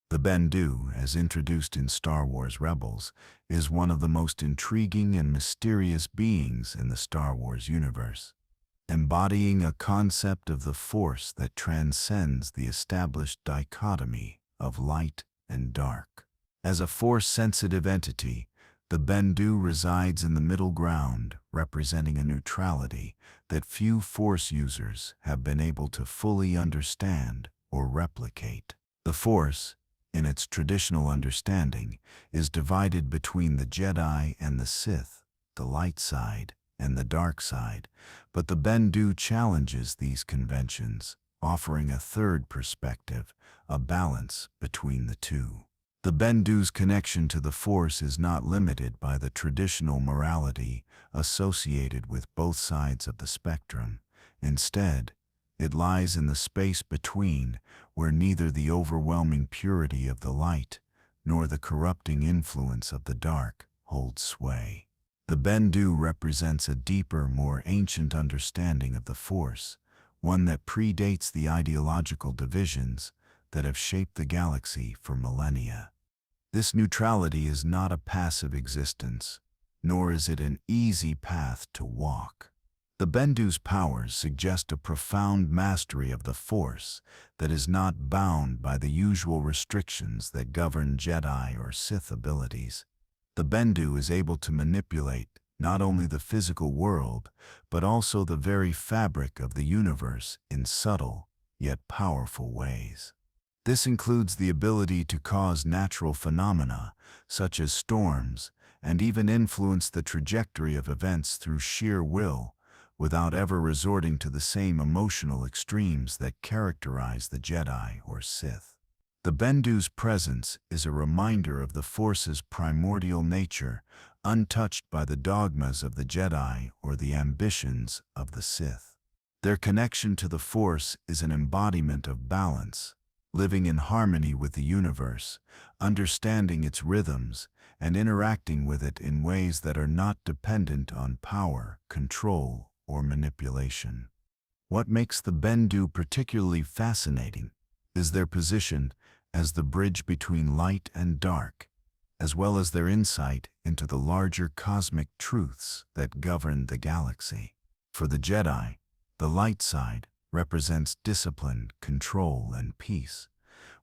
The Bendu, as introduced in Star Wars Rebels, is one of the most intriguing and mysterious beings in the Star Wars universe, embodying a concept of the Force that transcends the established dichotomy of light and dark. As a Force-sensitive entity, the Bendu resides in the middle ground, representing a neutrality that few Force users have been able to fully understand or replicate. The Force, in its traditional understanding, is divided between the Jedi and the Sith, the light side and the dark side, but the Bendu challenges these conventions, offering a third perspective, a balance between the two. The Bendu's connection to the Force is not limited by the traditional morality associated with both sides of the spectrum. Instead, it lies in the space between, where neither the overwhelming purity of the light nor the corrupting influence of the dark holds sway. The Bendu represents a deeper, more ancient understanding of the Force, one that predates the ideological divisions that have shaped the galaxy for millennia. This neutrality is not a passive existence, nor is it an easy path to walk. The Bendu's powers suggest a profound mastery of the Force that is not bound by the usual restrictions that govern Jedi or Sith abilities. The Bendu is able to manipulate not only the physical world, but also the very fabric of the universe in subtle, yet powerful ways. This includes the ability to cause natural phenomena, such as storms, and even influence the trajectory of events through sheer will, without ever resorting to the same emotional extremes that characterize the Jedi or Sith. The Bendu's presence is a reminder of the Force's primordial nature, untouched by the dogmas of the Jedi or the ambitions of the Sith. Their connection to the Force is an embodiment of balance, living in harmony with the universe, understanding its rhythms, and interacting with it in ways that are not dependent on power, control, or manipulation. What makes the Bendu particularly fascinating is their position as the bridge between light and dark, as well as their insight into the larger cosmic truths that govern the galaxy. For the Jedi, the light side represents discipline, control, and peace,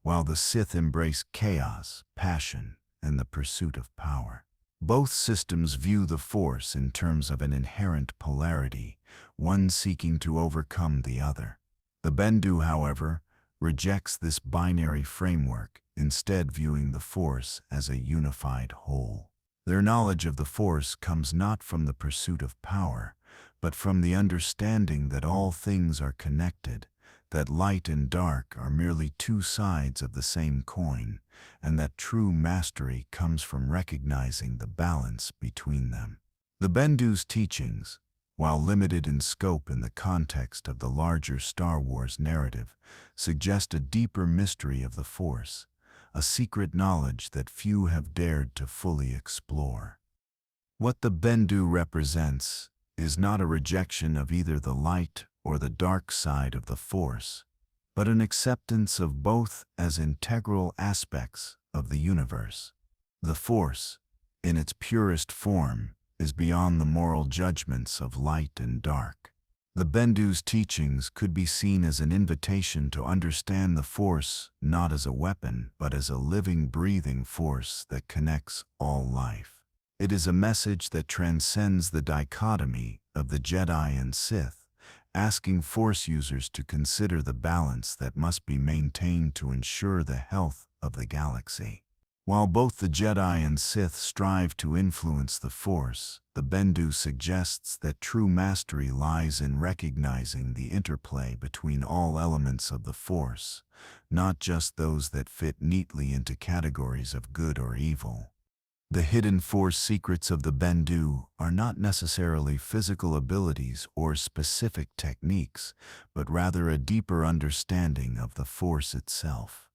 while the Sith embrace chaos, passion, and the pursuit of power. Both systems view the Force in terms of an inherent polarity, one seeking to overcome the other. The Bendu, however, rejects this binary framework, instead viewing the Force as a unified whole. Their knowledge of the Force comes not from the pursuit of power, but from the understanding that all things are connected, that light and dark are merely two sides of the same coin, and that true mastery comes from recognizing the balance between them. The Bendu's teachings, while limited in scope in the context of the larger Star Wars narrative, suggest a deeper mystery of the Force, a secret knowledge that few have dared to fully explore. What the Bendu represents is not a rejection of either the light or the dark side of the Force, but an acceptance of both as integral aspects of the universe. The Force, in its purest form, is beyond the moral judgments of light and dark. The Bendu's teachings could be seen as an invitation to understand the Force not as a weapon, but as a living, breathing force that connects all life. It is a message that transcends the dichotomy of the Jedi and Sith, asking Force users to consider the balance that must be maintained to ensure the health of the galaxy. While both the Jedi and Sith strive to influence the Force, the Bendu suggests that true mastery lies in recognizing the interplay between all elements of the Force, not just those that fit neatly into categories of good or evil. The hidden Force secrets of the Bendu are not necessarily physical abilities or specific techniques, but rather a deeper understanding of the Force itself.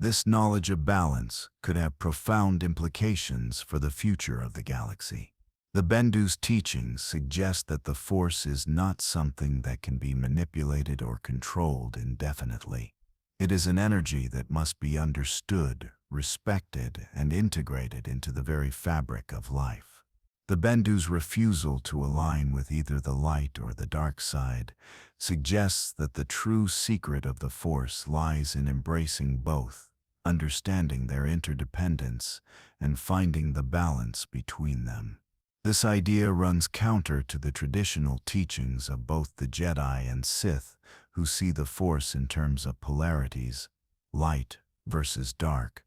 This knowledge of balance could have profound implications for the future of the galaxy. The Bendu's teachings suggest that the Force is not something that can be manipulated or controlled indefinitely. It is an energy that must be understood, respected, and integrated into the very fabric of life. The Bendu's refusal to align with either the light or the dark side suggests that the true secret of the Force lies in embracing both, understanding their interdependence, and finding the balance between them. This idea runs counter to the traditional teachings of both the Jedi and Sith, who see the Force in terms of polarities, light versus dark,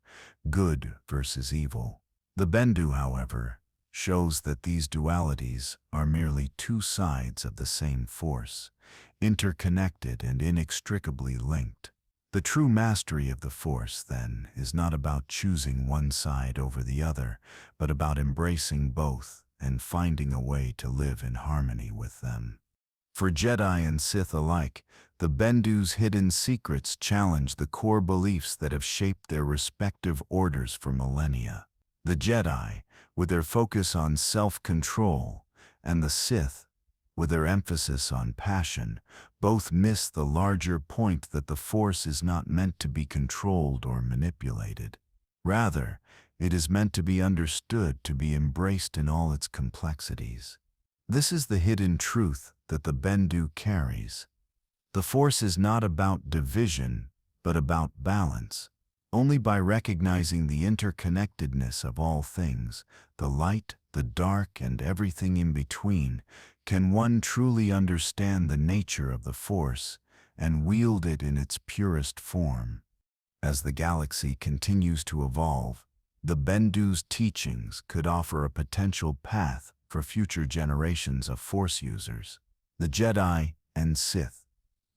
good versus evil. The Bendu, however, shows that these dualities are merely two sides of the same Force, interconnected and inextricably linked. The true mastery of the Force, then, is not about choosing one side over the other, but about embracing both and finding a way to live in harmony with them. For Jedi and Sith alike, the Bendu's hidden secrets challenge the core beliefs that have shaped their respective orders for millennia. The Jedi, with their focus on self-control, and the Sith, with their emphasis on passion, both miss the larger point that the Force is not meant to be controlled or manipulated. Rather, it is meant to be understood, to be embraced in all its complexities. This is the hidden truth that the Bendu carries. The Force is not about division, but about balance. Only by recognizing the interconnectedness of all things, the light, the dark, and everything in between, can one truly understand the nature of the Force and wield it in its purest form. As the galaxy continues to evolve, the Bendu's teachings could offer a potential path for future generations of Force users. The Jedi and Sith,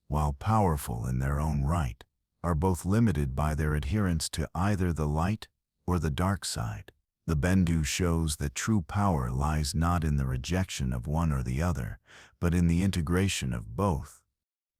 while powerful in their own right, are both limited by their adherence to either the light or the dark side. The Bendu shows that true power lies not in the rejection of one or the other, but in the integration of both.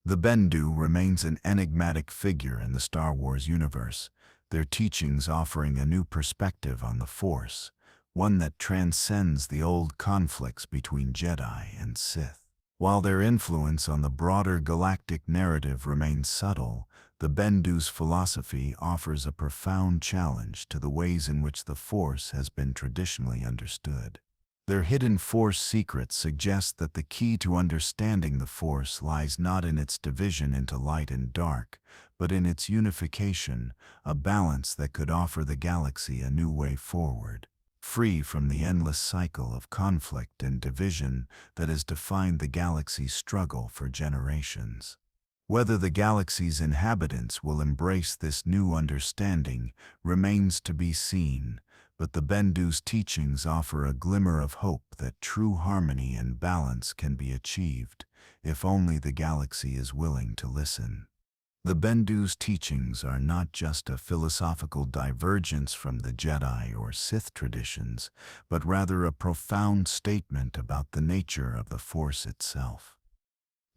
The Bendu remains an enigmatic figure in the Star Wars universe, their teachings offering a new perspective on the Force, one that transcends the old conflicts between Jedi and Sith. While their influence on the broader galactic narrative remains subtle, the Bendu's philosophy offers a profound challenge to the ways in which the Force has been traditionally understood. Their hidden Force secrets suggest that the key to understanding the Force lies not in its division into light and dark, but in its unification, a balance that could offer the galaxy a new way forward, free from the endless cycle of conflict and division that has defined the galaxy's struggle for generations. Whether the galaxy's inhabitants will embrace this new understanding remains to be seen, but the Bendu's teachings offer a glimmer of hope that true harmony and balance can be achieved, if only the galaxy is willing to listen. The Bendu's teachings are not just a philosophical divergence from the Jedi or Sith traditions, but rather a profound statement about the nature of the Force itself.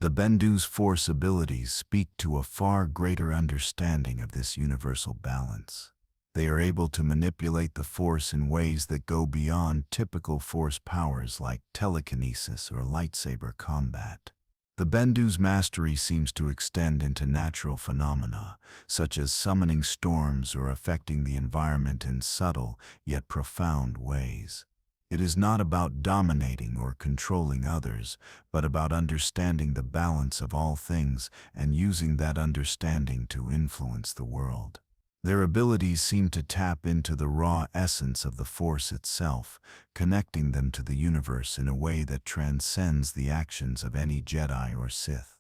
The Bendu's Force abilities speak to a far greater understanding of this universal balance. They are able to manipulate the Force in ways that go beyond typical Force powers like telekinesis or lightsaber combat. The Bendu's mastery seems to extend into natural phenomena, such as summoning storms or affecting the environment in subtle yet profound ways. It is not about dominating or controlling others, but about understanding the balance of all things and using that understanding to influence the world. Their abilities seem to tap into the raw essence of the Force itself, connecting them to the universe in a way that transcends the actions of any Jedi or Sith.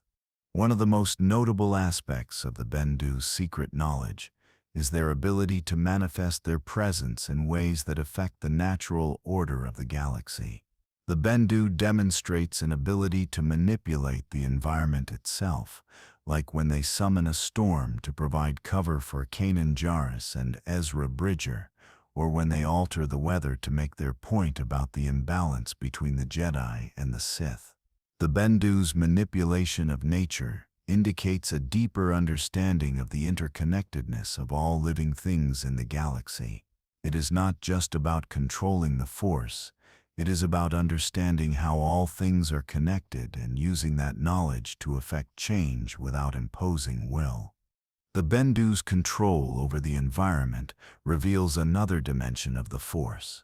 One of the most notable aspects of the Bendu's secret knowledge is their ability to manifest their presence in ways that affect the natural order of the galaxy. The Bendu demonstrates an ability to manipulate the environment itself, like when they summon a storm to provide cover for Kanan Jarrus and Ezra Bridger, or when they alter the weather to make their point about the imbalance between the Jedi and the Sith. The Bendu's manipulation of nature indicates a deeper understanding of the interconnectedness of all living things in the galaxy. It is not just about controlling the Force, it is about understanding how all things are connected and using that knowledge to effect change without imposing will. The Bendu's control over the environment reveals another dimension of the Force,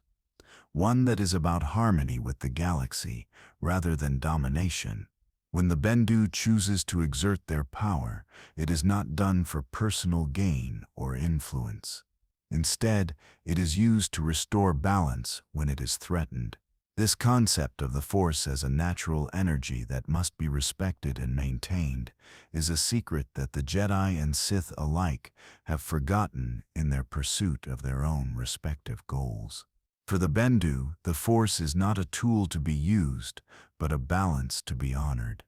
one that is about harmony with the galaxy rather than domination. When the Bendu chooses to exert their power, it is not done for personal gain or influence. Instead, it is used to restore balance when it is threatened. This concept of the Force as a natural energy that must be respected and maintained is a secret that the Jedi and Sith alike have forgotten in their pursuit of their own respective goals. For the Bendu, the Force is not a tool to be used, but a balance to be honored.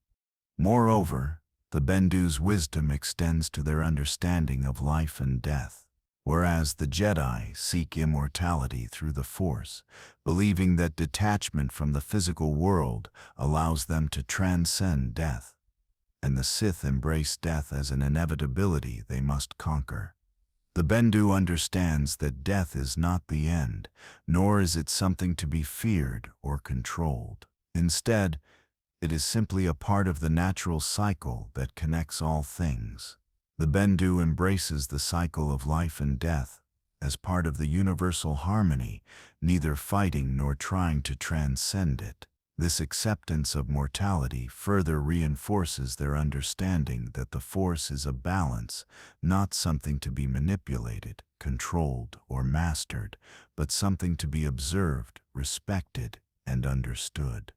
Moreover, the Bendu's wisdom extends to their understanding of life and death, whereas the Jedi seek immortality through the Force, believing that detachment from the physical world allows them to transcend death, and the Sith embrace death as an inevitability they must conquer. The Bendu understands that death is not the end, nor is it something to be feared or controlled. Instead, it is simply a part of the natural cycle that connects all things. The Bendu embraces the cycle of life and death as part of the universal harmony, neither fighting nor trying to transcend it. This acceptance of mortality further reinforces their understanding that the Force is a balance, not something to be manipulated, controlled, or mastered, but something to be observed, respected, and understood.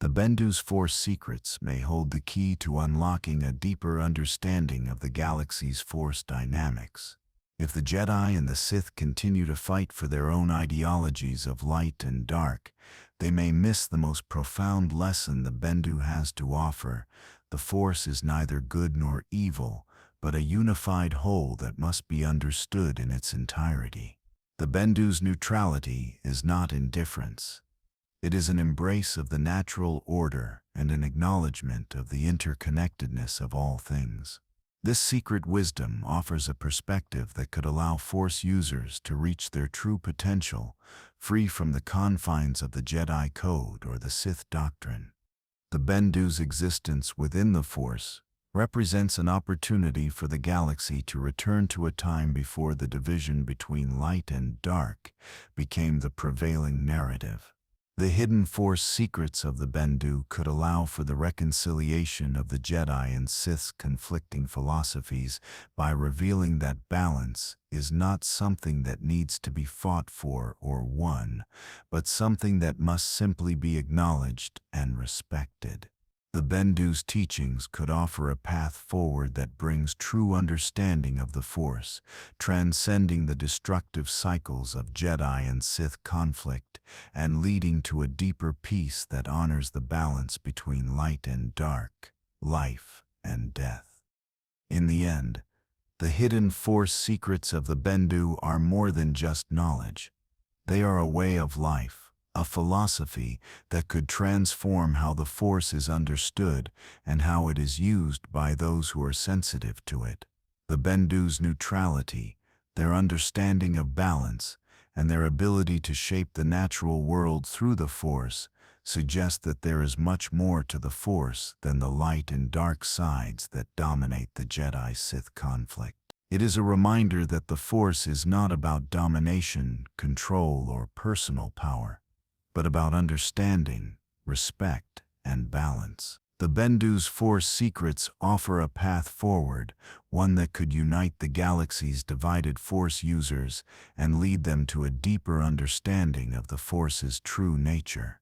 The Bendu's Force secrets may hold the key to unlocking a deeper understanding of the galaxy's Force dynamics. If the Jedi and the Sith continue to fight for their own ideologies of light and dark, they may miss the most profound lesson the Bendu has to offer. The Force is neither good nor evil, but a unified whole that must be understood in its entirety. The Bendu's neutrality is not indifference. It is an embrace of the natural order and an acknowledgement of the interconnectedness of all things. This secret wisdom offers a perspective that could allow Force users to reach their true potential, free from the confines of the Jedi Code or the Sith doctrine. The Bendu's existence within the Force represents an opportunity for the galaxy to return to a time before the division between light and dark became the prevailing narrative. The hidden Force secrets of the Bendu could allow for the reconciliation of the Jedi and Sith's conflicting philosophies by revealing that balance is not something that needs to be fought for or won, but something that must simply be acknowledged and respected. The Bendu's teachings could offer a path forward that brings true understanding of the Force, transcending the destructive cycles of Jedi and Sith conflict and leading to a deeper peace that honors the balance between light and dark, life and death. In the end, the hidden Force secrets of the Bendu are more than just knowledge. They are a way of life, a philosophy that could transform how the Force is understood and how it is used by those who are sensitive to it. The Bendu's neutrality, their understanding of balance, and their ability to shape the natural world through the Force suggest that there is much more to the Force than the light and dark sides that dominate the Jedi-Sith conflict. It is a reminder that the Force is not about domination, control, or personal power, but about understanding, respect, and balance. The Bendu's Force secrets offer a path forward, one that could unite the galaxy's divided Force users and lead them to a deeper understanding of the Force's true nature.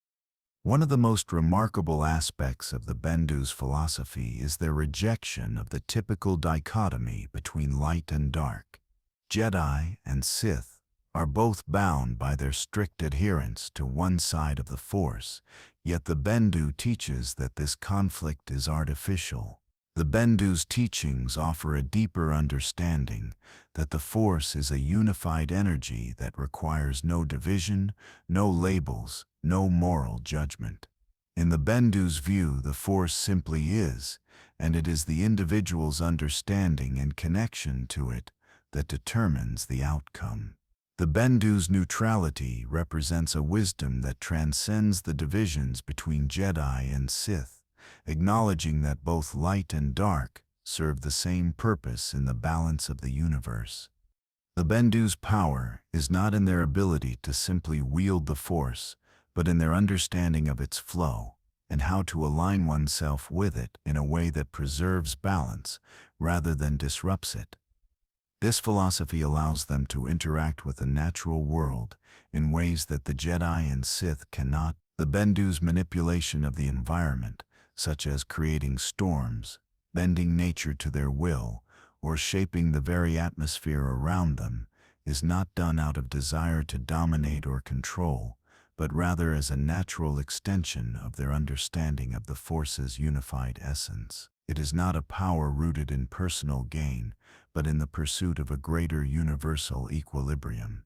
One of the most remarkable aspects of the Bendu's philosophy is their rejection of the typical dichotomy between light and dark. Jedi and Sith are both bound by their strict adherence to one side of the Force, yet the Bendu teaches that this conflict is artificial. The Bendu's teachings offer a deeper understanding that the Force is a unified energy that requires no division, no labels, no moral judgment. In the Bendu's view, the Force simply is, and it is the individual's understanding and connection to it that determines the outcome. The Bendu's neutrality represents a wisdom that transcends the divisions between Jedi and Sith, acknowledging that both light and dark, serve the same purpose in the balance of the universe. The Bendu's power is not in their ability to simply wield the force, but in their understanding of its flow and how to align oneself with it in a way that preserves balance rather than disrupts it. This philosophy allows them to interact with the natural world in ways that the Jedi and Sith cannot. The Bendu's manipulation of the environment, such as creating storms, bending nature to their will, or shaping the very atmosphere around them, is not done out of desire to dominate or control, but rather as a natural extension of their understanding of the Force's unified essence. It is not a power rooted in personal gain, but in the pursuit of a greater universal equilibrium.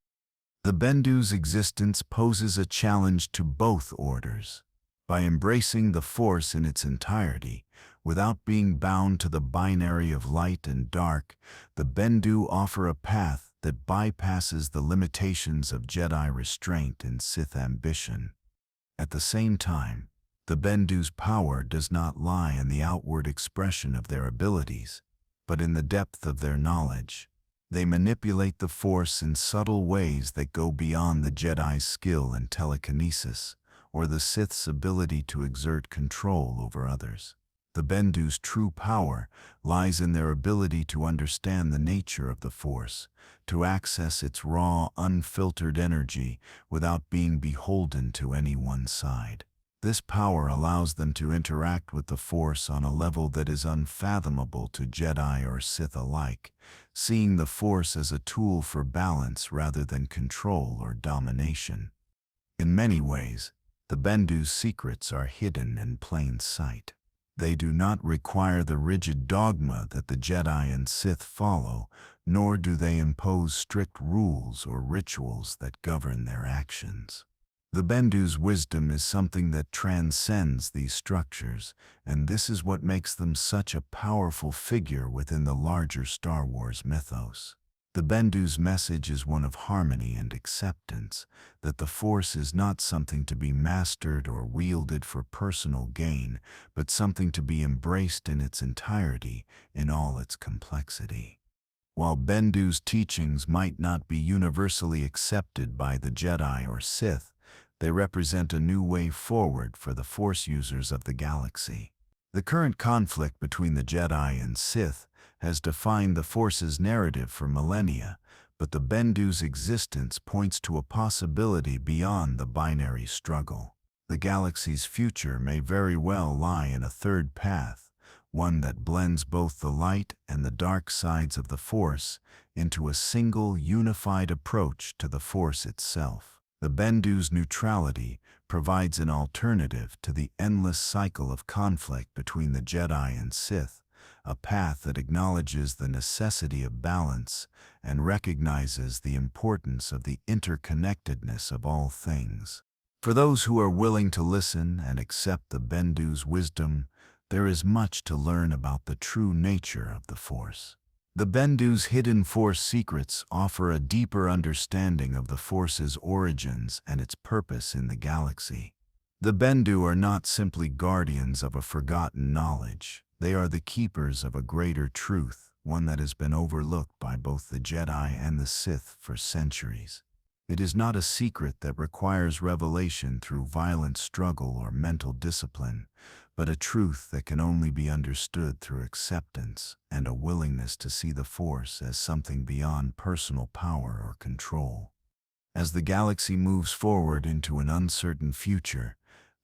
The Bendu's existence poses a challenge to both orders. By embracing the Force in its entirety, without being bound to the binary of light and dark, the Bendu offer a path that bypasses the limitations of Jedi restraint and Sith ambition. At the same time, the Bendu's power does not lie in the outward expression of their abilities, but in the depth of their knowledge. They manipulate the Force in subtle ways that go beyond the Jedi's skill in telekinesis, or the Sith's ability to exert control over others. The Bendu's true power lies in their ability to understand the nature of the Force, to access its raw, unfiltered energy without being beholden to any one side. This power allows them to interact with the Force on a level that is unfathomable to Jedi or Sith alike, seeing the Force as a tool for balance rather than control or domination. In many ways, the Bendu's secrets are hidden in plain sight. They do not require the rigid dogma that the Jedi and Sith follow, nor do they impose strict rules or rituals that govern their actions. The Bendu's wisdom is something that transcends these structures, and this is what makes them such a powerful figure within the larger Star Wars mythos. The Bendu's message is one of harmony and acceptance, that the Force is not something to be mastered or wielded for personal gain, but something to be embraced in its entirety, in all its complexity. While Bendu's teachings might not be universally accepted by the Jedi or Sith, they represent a new way forward for the Force users of the galaxy. The current conflict between the Jedi and Sith has defined the Force's narrative for millennia, but the Bendu's existence points to a possibility beyond the binary struggle. The galaxy's future may very well lie in a third path, one that blends both the light and the dark sides of the Force into a single, unified approach to the Force itself. The Bendu's neutrality provides an alternative to the endless cycle of conflict between the Jedi and Sith, a path that acknowledges the necessity of balance and recognizes the importance of the interconnectedness of all things. For those who are willing to listen and accept the Bendu's wisdom, there is much to learn about the true nature of the Force. The Bendu's hidden Force secrets offer a deeper understanding of the Force's origins and its purpose in the galaxy. The Bendu are not simply guardians of a forgotten knowledge. They are the keepers of a greater truth, one that has been overlooked by both the Jedi and the Sith for centuries. It is not a secret that requires revelation through violent struggle or mental discipline, but a truth that can only be understood through acceptance and a willingness to see the Force as something beyond personal power or control. As the galaxy moves forward into an uncertain future,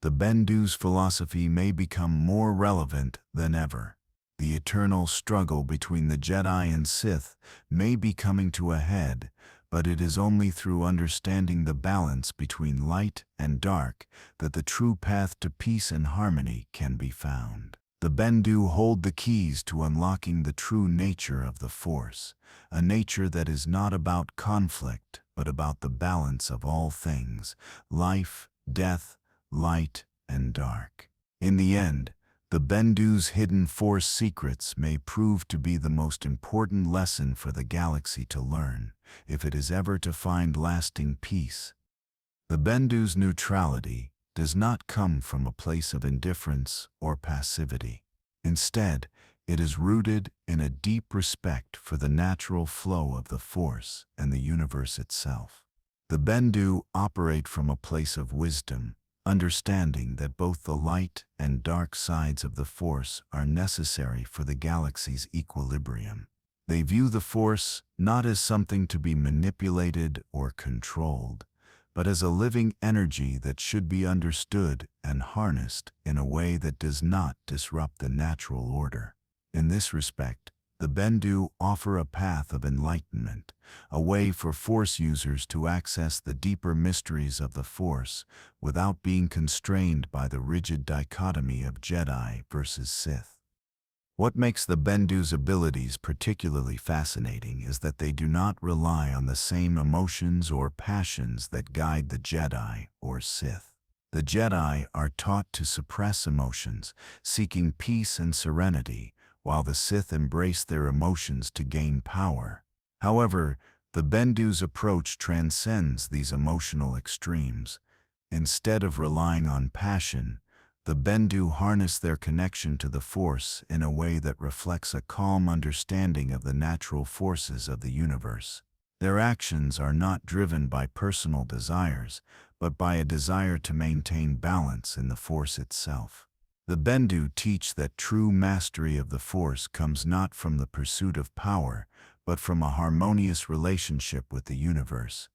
the Bendu's philosophy may become more relevant than ever. The eternal struggle between the Jedi and Sith may be coming to a head, but it is only through understanding the balance between light and dark that the true path to peace and harmony can be found. The Bendu hold the keys to unlocking the true nature of the Force, a nature that is not about conflict, but about the balance of all things, life, death, light, and dark. In the end, the Bendu's hidden Force secrets may prove to be the most important lesson for the galaxy to learn, if it is ever to find lasting peace. The Bendu's neutrality does not come from a place of indifference or passivity. Instead, It is rooted in a deep respect for the natural flow of the Force and the universe itself. The Bendu operate from a place of wisdom, understanding that both the light and dark sides of the Force are necessary for the galaxy's equilibrium. They view the Force not as something to be manipulated or controlled, but as a living energy that should be understood and harnessed in a way that does not disrupt the natural order. In this respect, the Bendu offer a path of enlightenment, a way for Force users to access the deeper mysteries of the Force without being constrained by the rigid dichotomy of Jedi versus Sith. What makes the Bendu's abilities particularly fascinating is that they do not rely on the same emotions or passions that guide the Jedi or Sith. The Jedi are taught to suppress emotions, seeking peace and serenity, while the Sith embrace their emotions to gain power. However, the Bendu's approach transcends these emotional extremes. Instead of relying on passion, the Bendu harness their connection to the Force in a way that reflects a calm understanding of the natural forces of the universe. Their actions are not driven by personal desires, but by a desire to maintain balance in the Force itself. The Bendu teach that true mastery of the Force comes not from the pursuit of power, but from a harmonious relationship with the universe.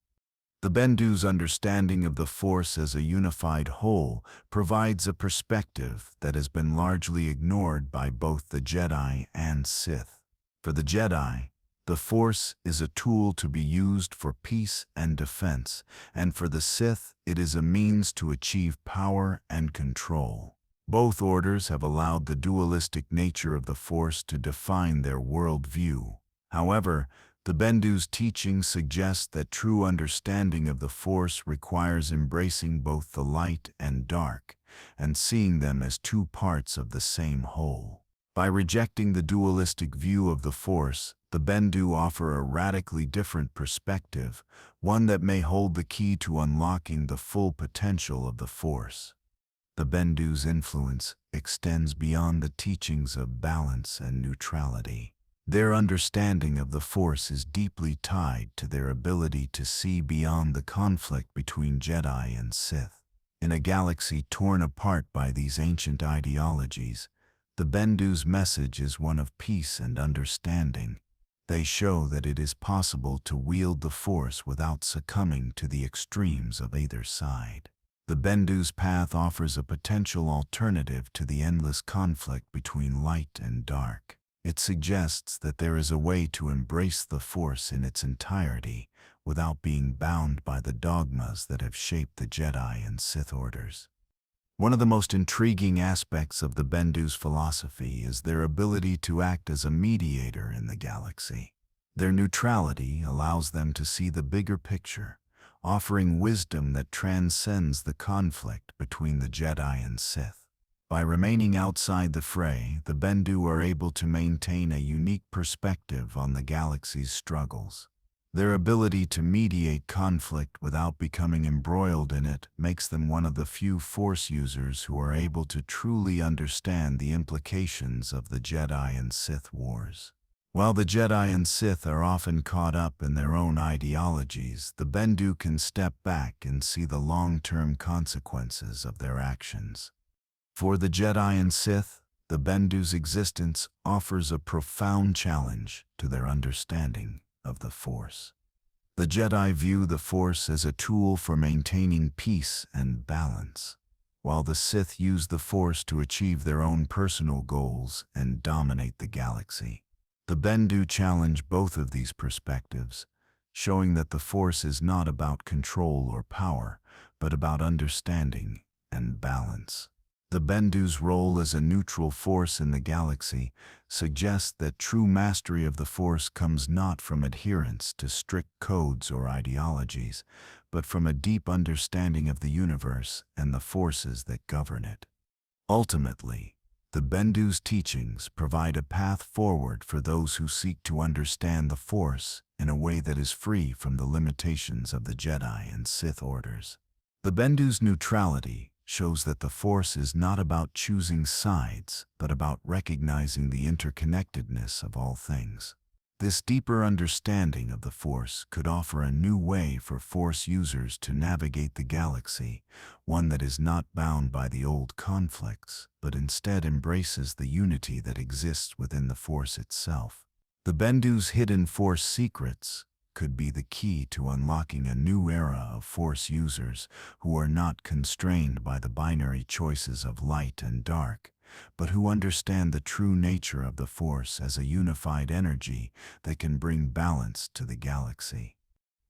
The Bendu's understanding of the Force as a unified whole provides a perspective that has been largely ignored by both the Jedi and Sith. For the Jedi, the Force is a tool to be used for peace and defense, and for the Sith, it is a means to achieve power and control. Both orders have allowed the dualistic nature of the Force to define their worldview. However, the Bendu's teaching suggests that true understanding of the Force requires embracing both the light and dark, and seeing them as two parts of the same whole. By rejecting the dualistic view of the Force, the Bendu offer a radically different perspective, one that may hold the key to unlocking the full potential of the Force. The Bendu's influence extends beyond the teachings of balance and neutrality. Their understanding of the Force is deeply tied to their ability to see beyond the conflict between Jedi and Sith. In a galaxy torn apart by these ancient ideologies, the Bendu's message is one of peace and understanding. They show that it is possible to wield the Force without succumbing to the extremes of either side. The Bendu's path offers a potential alternative to the endless conflict between light and dark. It suggests that there is a way to embrace the Force in its entirety without being bound by the dogmas that have shaped the Jedi and Sith orders. One of the most intriguing aspects of the Bendu's philosophy is their ability to act as a mediator in the galaxy. Their neutrality allows them to see the bigger picture, offering wisdom that transcends the conflict between the Jedi and Sith. By remaining outside the fray, the Bendu are able to maintain a unique perspective on the galaxy's struggles. Their ability to mediate conflict without becoming embroiled in it makes them one of the few Force users who are able to truly understand the implications of the Jedi and Sith wars. While the Jedi and Sith are often caught up in their own ideologies, the Bendu can step back and see the long-term consequences of their actions. For the Jedi and Sith, the Bendu's existence offers a profound challenge to their understanding of the Force. The Jedi view the Force as a tool for maintaining peace and balance, while the Sith use the Force to achieve their own personal goals and dominate the galaxy. The Bendu challenge both of these perspectives, showing that the Force is not about control or power, but about understanding and balance. The Bendu's role as a neutral force in the galaxy suggests that true mastery of the Force comes not from adherence to strict codes or ideologies, but from a deep understanding of the universe and the forces that govern it. Ultimately, the Bendu's teachings provide a path forward for those who seek to understand the Force in a way that is free from the limitations of the Jedi and Sith orders. The Bendu's neutrality shows that the Force is not about choosing sides, but about recognizing the interconnectedness of all things. This deeper understanding of the Force could offer a new way for Force users to navigate the galaxy, one that is not bound by the old conflicts, but instead embraces the unity that exists within the Force itself. The Bendu's hidden Force secrets could be the key to unlocking a new era of Force users who are not constrained by the binary choices of light and dark, but who understand the true nature of the Force as a unified energy that can bring balance to the galaxy.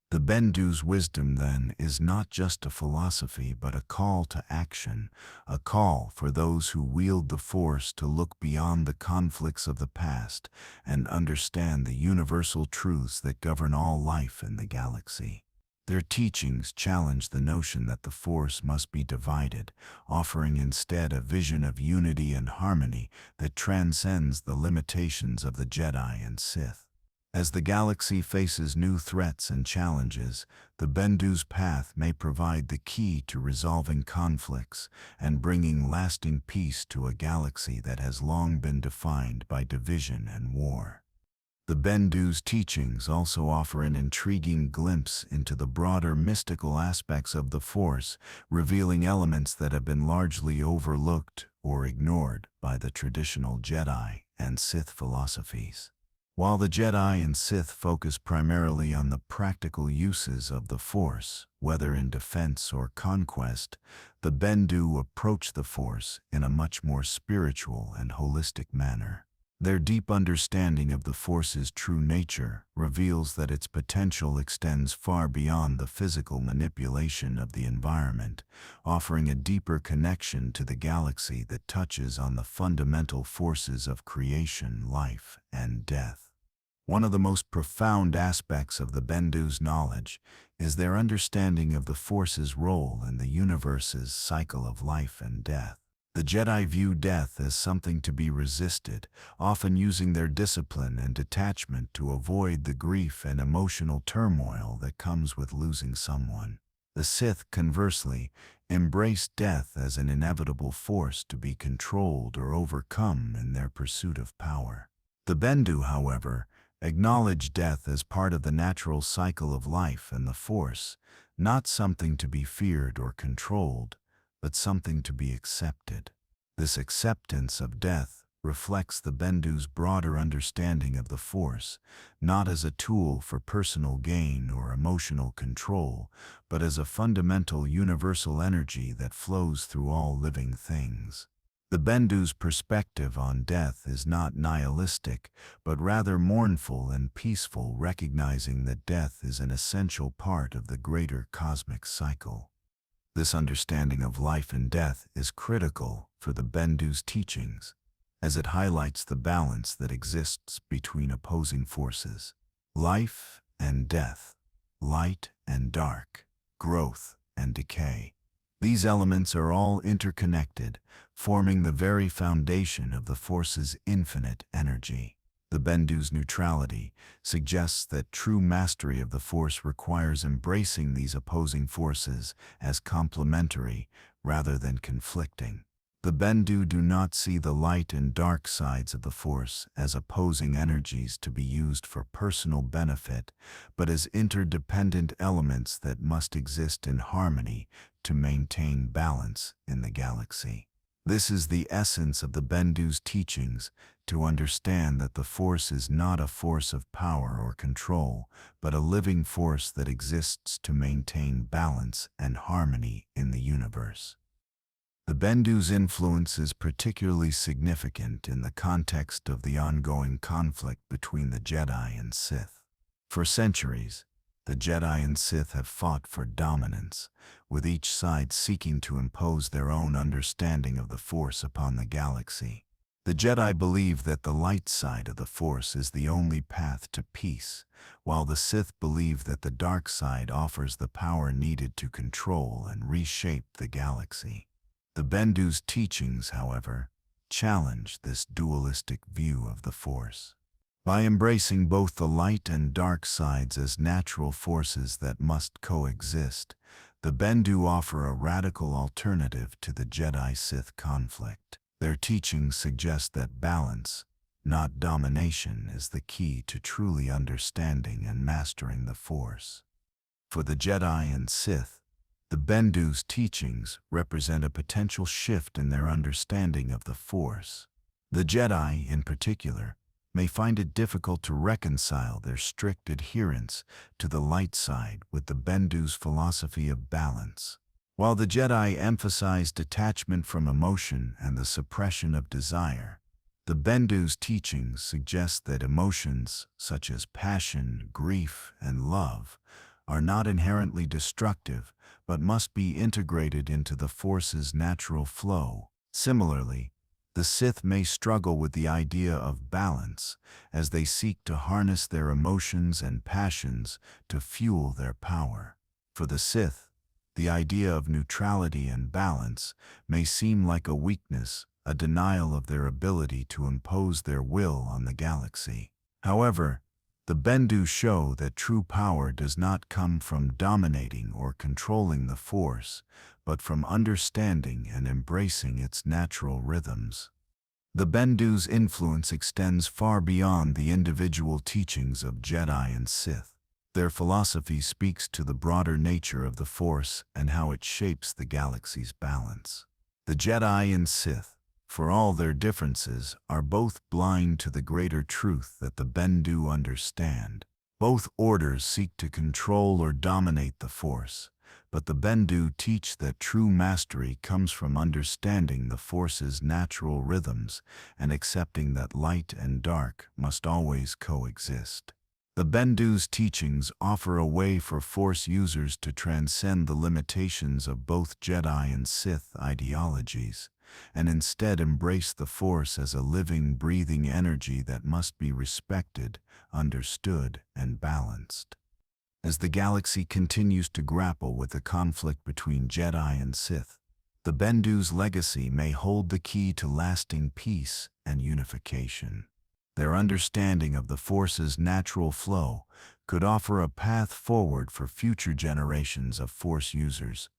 The Bendu's wisdom, then, is not just a philosophy but a call to action, a call for those who wield the Force to look beyond the conflicts of the past and understand the universal truths that govern all life in the galaxy. Their teachings challenge the notion that the Force must be divided, offering instead a vision of unity and harmony that transcends the limitations of the Jedi and Sith. As the galaxy faces new threats and challenges, the Bendu's path may provide the key to resolving conflicts and bringing lasting peace to a galaxy that has long been defined by division and war. The Bendu's teachings also offer an intriguing glimpse into the broader mystical aspects of the Force, revealing elements that have been largely overlooked or ignored by the traditional Jedi and Sith philosophies. While the Jedi and Sith focus primarily on the practical uses of the Force, whether in defense or conquest, the Bendu approach the Force in a much more spiritual and holistic manner. Their deep understanding of the Force's true nature reveals that its potential extends far beyond the physical manipulation of the environment, offering a deeper connection to the galaxy that touches on the fundamental forces of creation, life, and death. One of the most profound aspects of the Bendu's knowledge is their understanding of the Force's role in the universe's cycle of life and death. The Jedi view death as something to be resisted, often using their discipline and detachment to avoid the grief and emotional turmoil that comes with losing someone. The Sith, conversely, embrace death as an inevitable force to be controlled or overcome in their pursuit of power. The Bendu, however, acknowledge death as part of the natural cycle of life and the Force, not something to be feared or controlled, but something to be accepted. This acceptance of death reflects the Bendu's broader understanding of the Force, not as a tool for personal gain or emotional control, but as a fundamental universal energy that flows through all living things. The Bendu's perspective on death is not nihilistic, but rather mournful and peaceful, recognizing that death is an essential part of the greater cosmic cycle. This understanding of life and death is critical for the Bendu's teachings, as it highlights the balance that exists between opposing forces: life and death, light and dark, growth and decay. These elements are all interconnected, forming the very foundation of the Force's infinite energy. The Bendu's neutrality suggests that true mastery of the Force requires embracing these opposing forces as complementary rather than conflicting. The Bendu do not see the light and dark sides of the Force as opposing energies to be used for personal benefit, but as interdependent elements that must exist in harmony to maintain balance in the galaxy. This is the essence of the Bendu's teachings, to understand that the Force is not a force of power or control, but a living force that exists to maintain balance and harmony in the universe. The Bendu's influence is particularly significant in the context of the ongoing conflict between the Jedi and Sith. For centuries, the Jedi and Sith have fought for dominance, with each side seeking to impose their own understanding of the Force upon the galaxy. The Jedi believe that the light side of the Force is the only path to peace, while the Sith believe that the dark side offers the power needed to control and reshape the galaxy. The Bendu's teachings, however, challenge this dualistic view of the Force. By embracing both the light and dark sides as natural forces that must coexist, The Bendu offer a radical alternative to the Jedi-Sith conflict. Their teachings suggest that balance, not domination, is the key to truly understanding and mastering the Force. For the Jedi and Sith, the Bendu's teachings represent a potential shift in their understanding of the Force. The Jedi, in particular, may find it difficult to reconcile their strict adherence to the light side with the Bendu's philosophy of balance. While the Jedi emphasize detachment from emotion and the suppression of desire, the Bendu's teachings suggest that emotions such as passion, grief, and love are not inherently destructive, but must be integrated into the Force's natural flow. Similarly, the Sith may struggle with the idea of balance as they seek to harness their emotions and passions to fuel their power. For the Sith, the idea of neutrality and balance may seem like a weakness, a denial of their ability to impose their will on the galaxy. However, the Bendu show that true power does not come from dominating or controlling the Force, but from understanding and embracing its natural rhythms. The Bendu's influence extends far beyond the individual teachings of Jedi and Sith. Their philosophy speaks to the broader nature of the Force and how it shapes the galaxy's balance. The Jedi and Sith, for all their differences, are both blind to the greater truth that the Bendu understand. Both orders seek to control or dominate the Force, but the Bendu teach that true mastery comes from understanding the Force's natural rhythms and accepting that light and dark must always coexist. The Bendu's teachings offer a way for Force users to transcend the limitations of both Jedi and Sith ideologies, and instead embrace the Force as a living, breathing energy that must be respected, understood, and balanced. As the galaxy continues to grapple with the conflict between Jedi and Sith, the Bendu's legacy may hold the key to lasting peace and unification. Their understanding of the Force's natural flow could offer a path forward for future generations of Force users,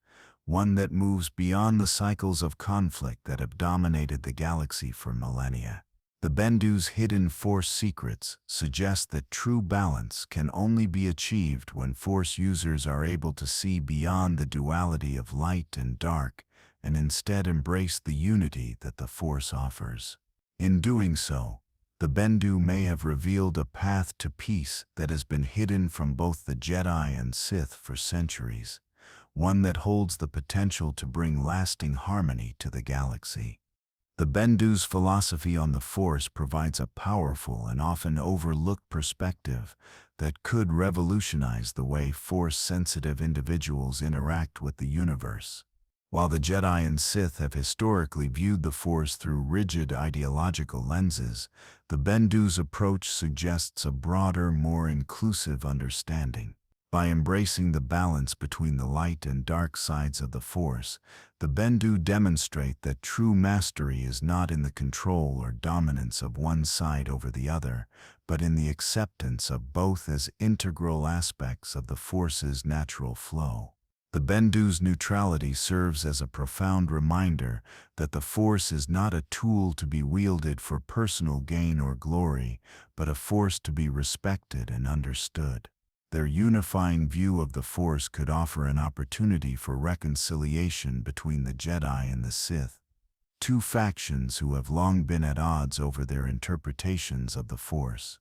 one that moves beyond the cycles of conflict that have dominated the galaxy for millennia. The Bendu's hidden Force secrets suggest that true balance can only be achieved when Force users are able to see beyond the duality of light and dark and instead embrace the unity that the Force offers. In doing so, the Bendu may have revealed a path to peace that has been hidden from both the Jedi and Sith for centuries, one that holds the potential to bring lasting harmony to the galaxy. The Bendu's philosophy on the Force provides a powerful and often overlooked perspective that could revolutionize the way Force-sensitive individuals interact with the universe. While the Jedi and Sith have historically viewed the Force through rigid ideological lenses, the Bendu's approach suggests a broader, more inclusive understanding. By embracing the balance between the light and dark sides of the Force, the Bendu demonstrate that true mastery is not in the control or dominance of one side over the other, but in the acceptance of both as integral aspects of the Force's natural flow. The Bendu's neutrality serves as a profound reminder that the Force is not a tool to be wielded for personal gain or glory, but a force to be respected and understood. Their unifying view of the Force could offer an opportunity for reconciliation between the Jedi and the Sith, two factions who have long been at odds over their interpretations of the Force.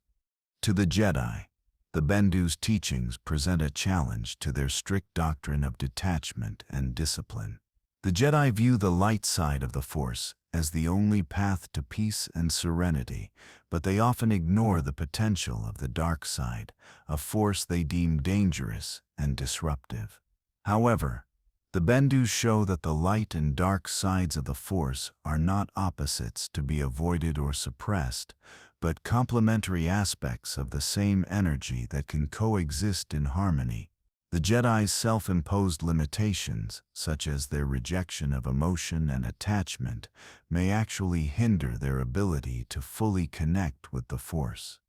To the Jedi, the Bendu's teachings present a challenge to their strict doctrine of detachment and discipline. The Jedi view the light side of the Force as the only path to peace and serenity, but they often ignore the potential of the dark side, a force they deem dangerous and disruptive. However, the Bendu show that the light and dark sides of the Force are not opposites to be avoided or suppressed, but complementary aspects of the same energy that can coexist in harmony. The Jedi's self-imposed limitations, such as their rejection of emotion and attachment, may actually hinder their ability to fully connect with the Force.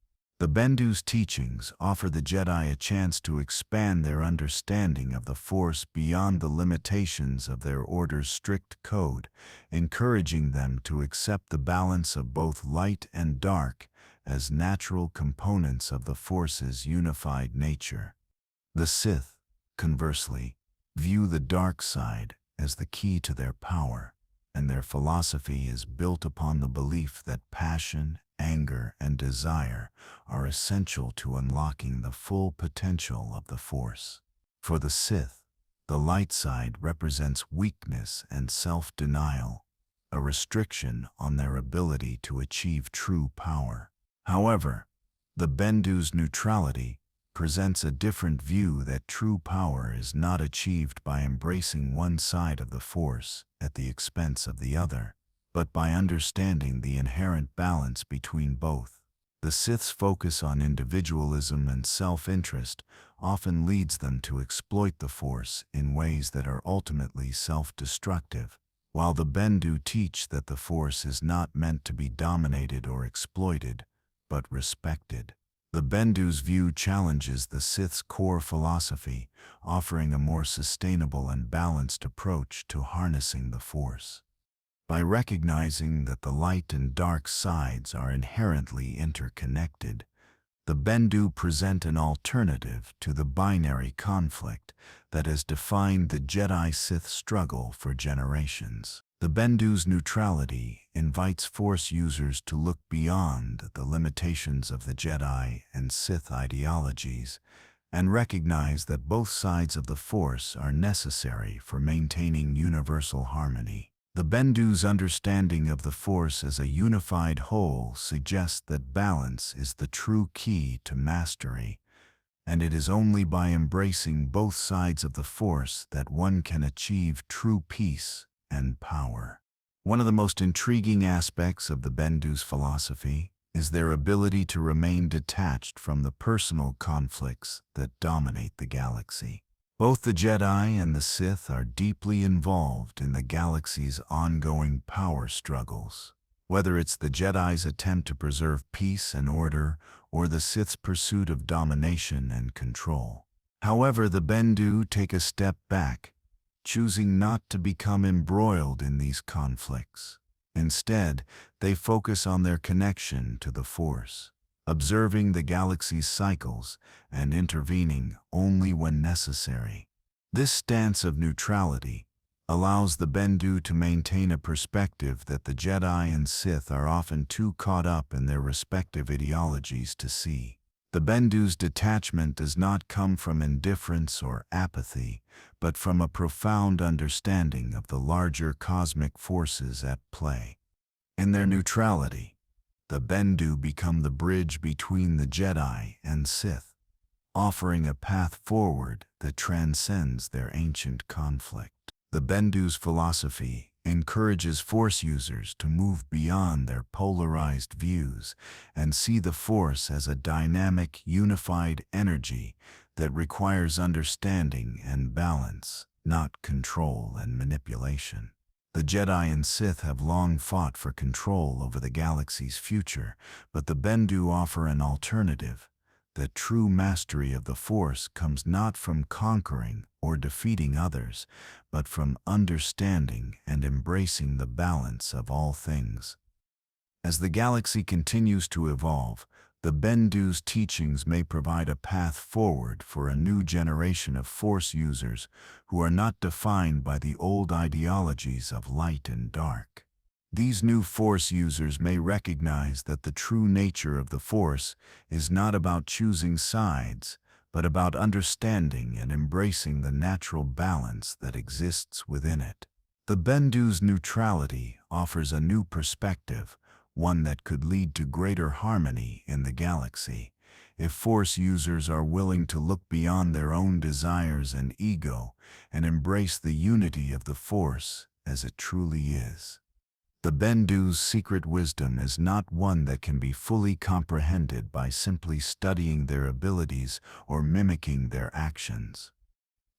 The Bendu's teachings offer the Jedi a chance to expand their understanding of the Force beyond the limitations of their order's strict code, encouraging them to accept the balance of both light and dark as natural components of the Force's unified nature. The Sith, conversely, view the dark side as the key to their power, and their philosophy is built upon the belief that passion, anger, and desire are essential to unlocking the full potential of the Force. For the Sith, the light side represents weakness and self-denial, a restriction on their ability to achieve true power. However, the Bendu's neutrality presents a different view that true power is not achieved by embracing one side of the Force at the expense of the other, but by understanding the inherent balance between both. The Sith's focus on individualism and self-interest often leads them to exploit the Force in ways that are ultimately self-destructive, while the Bendu teach that the Force is not meant to be dominated or exploited, but respected. The Bendu's view challenges the Sith's core philosophy, offering a more sustainable and balanced approach to harnessing the Force. By recognizing that the light and dark sides are inherently interconnected, the Bendu present an alternative to the binary conflict that has defined the Jedi-Sith struggle for generations. The Bendu's neutrality invites Force users to look beyond the limitations of the Jedi and Sith ideologies and recognize that both sides of the Force are necessary for maintaining universal harmony. The Bendu's understanding of the Force as a unified whole suggests that balance is the true key to mastery, and it is only by embracing both sides of the Force that one can achieve true peace and power. One of the most intriguing aspects of the Bendu's philosophy is their ability to remain detached from the personal conflicts that dominate the galaxy. Both the Jedi and the Sith are deeply involved in the galaxy's ongoing power struggles. Whether it's the Jedi's attempt to preserve peace and order, or the Sith's pursuit of domination and control. However, the Bendu take a step back, choosing not to become embroiled in these conflicts. Instead, they focus on their connection to the Force, observing the galaxy's cycles and intervening only when necessary. This stance of neutrality allows the Bendu to maintain a perspective that the Jedi and Sith are often too caught up in their respective ideologies to see. The Bendu's detachment does not come from indifference or apathy, but from a profound understanding of the larger cosmic forces at play. In their neutrality, the Bendu become the bridge between the Jedi and Sith, offering a path forward that transcends their ancient conflict. The Bendu's philosophy encourages Force users to move beyond their polarized views and see the Force as a dynamic, unified energy that requires understanding and balance, not control and manipulation. The Jedi and Sith have long fought for control over the galaxy's future, but the Bendu offer an alternative. That true mastery of the Force comes not from conquering or defeating others, but from understanding and embracing the balance of all things. As the galaxy continues to evolve, the Bendu's teachings may provide a path forward for a new generation of Force users who are not defined by the old ideologies of light and dark. These new Force users may recognize that the true nature of the Force is not about choosing sides, but about understanding and embracing the natural balance that exists within it. The Bendu's neutrality offers a new perspective, one that could lead to greater harmony in the galaxy, if Force users are willing to look beyond their own desires and ego and embrace the unity of the Force as it truly is. The Bendu's secret wisdom is not one that can be fully comprehended by simply studying their abilities or mimicking their actions.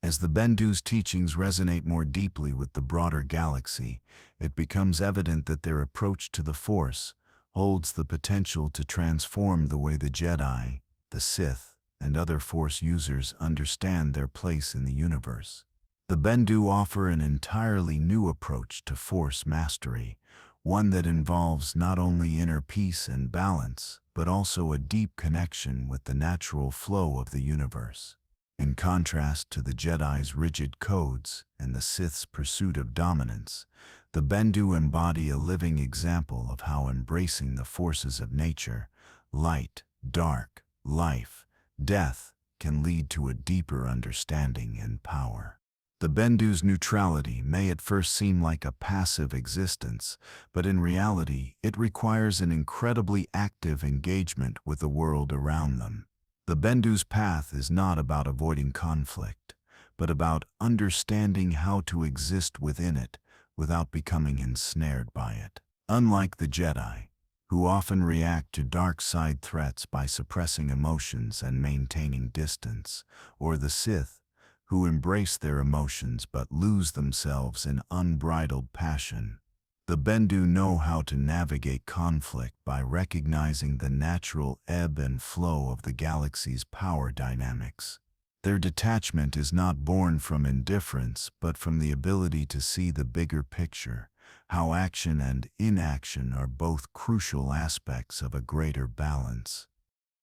As the Bendu's teachings resonate more deeply with the broader galaxy, it becomes evident that their approach to the Force, holds the potential to transform the way the Jedi, the Sith, and other Force users understand their place in the universe. The Bendu offer an entirely new approach to Force mastery, one that involves not only inner peace and balance, but also a deep connection with the natural flow of the universe. In contrast to the Jedi's rigid codes and the Sith's pursuit of dominance, the Bendu embody a living example of how embracing the forces of nature, light, dark, life, death, can lead to a deeper understanding and power. The Bendu's neutrality may at first seem like a passive existence, but in reality, it requires an incredibly active engagement with the world around them. The Bendu's path is not about avoiding conflict, but about understanding how to exist within it without becoming ensnared by it. Unlike the Jedi, who often react to dark side threats by suppressing emotions and maintaining distance, or the Sith, who embrace their emotions but lose themselves in unbridled passion, the Bendu know how to navigate conflict by recognizing the natural ebb and flow of the galaxy's power dynamics. Their detachment is not born from indifference, but from the ability to see the bigger picture, how action and inaction are both crucial aspects of a greater balance.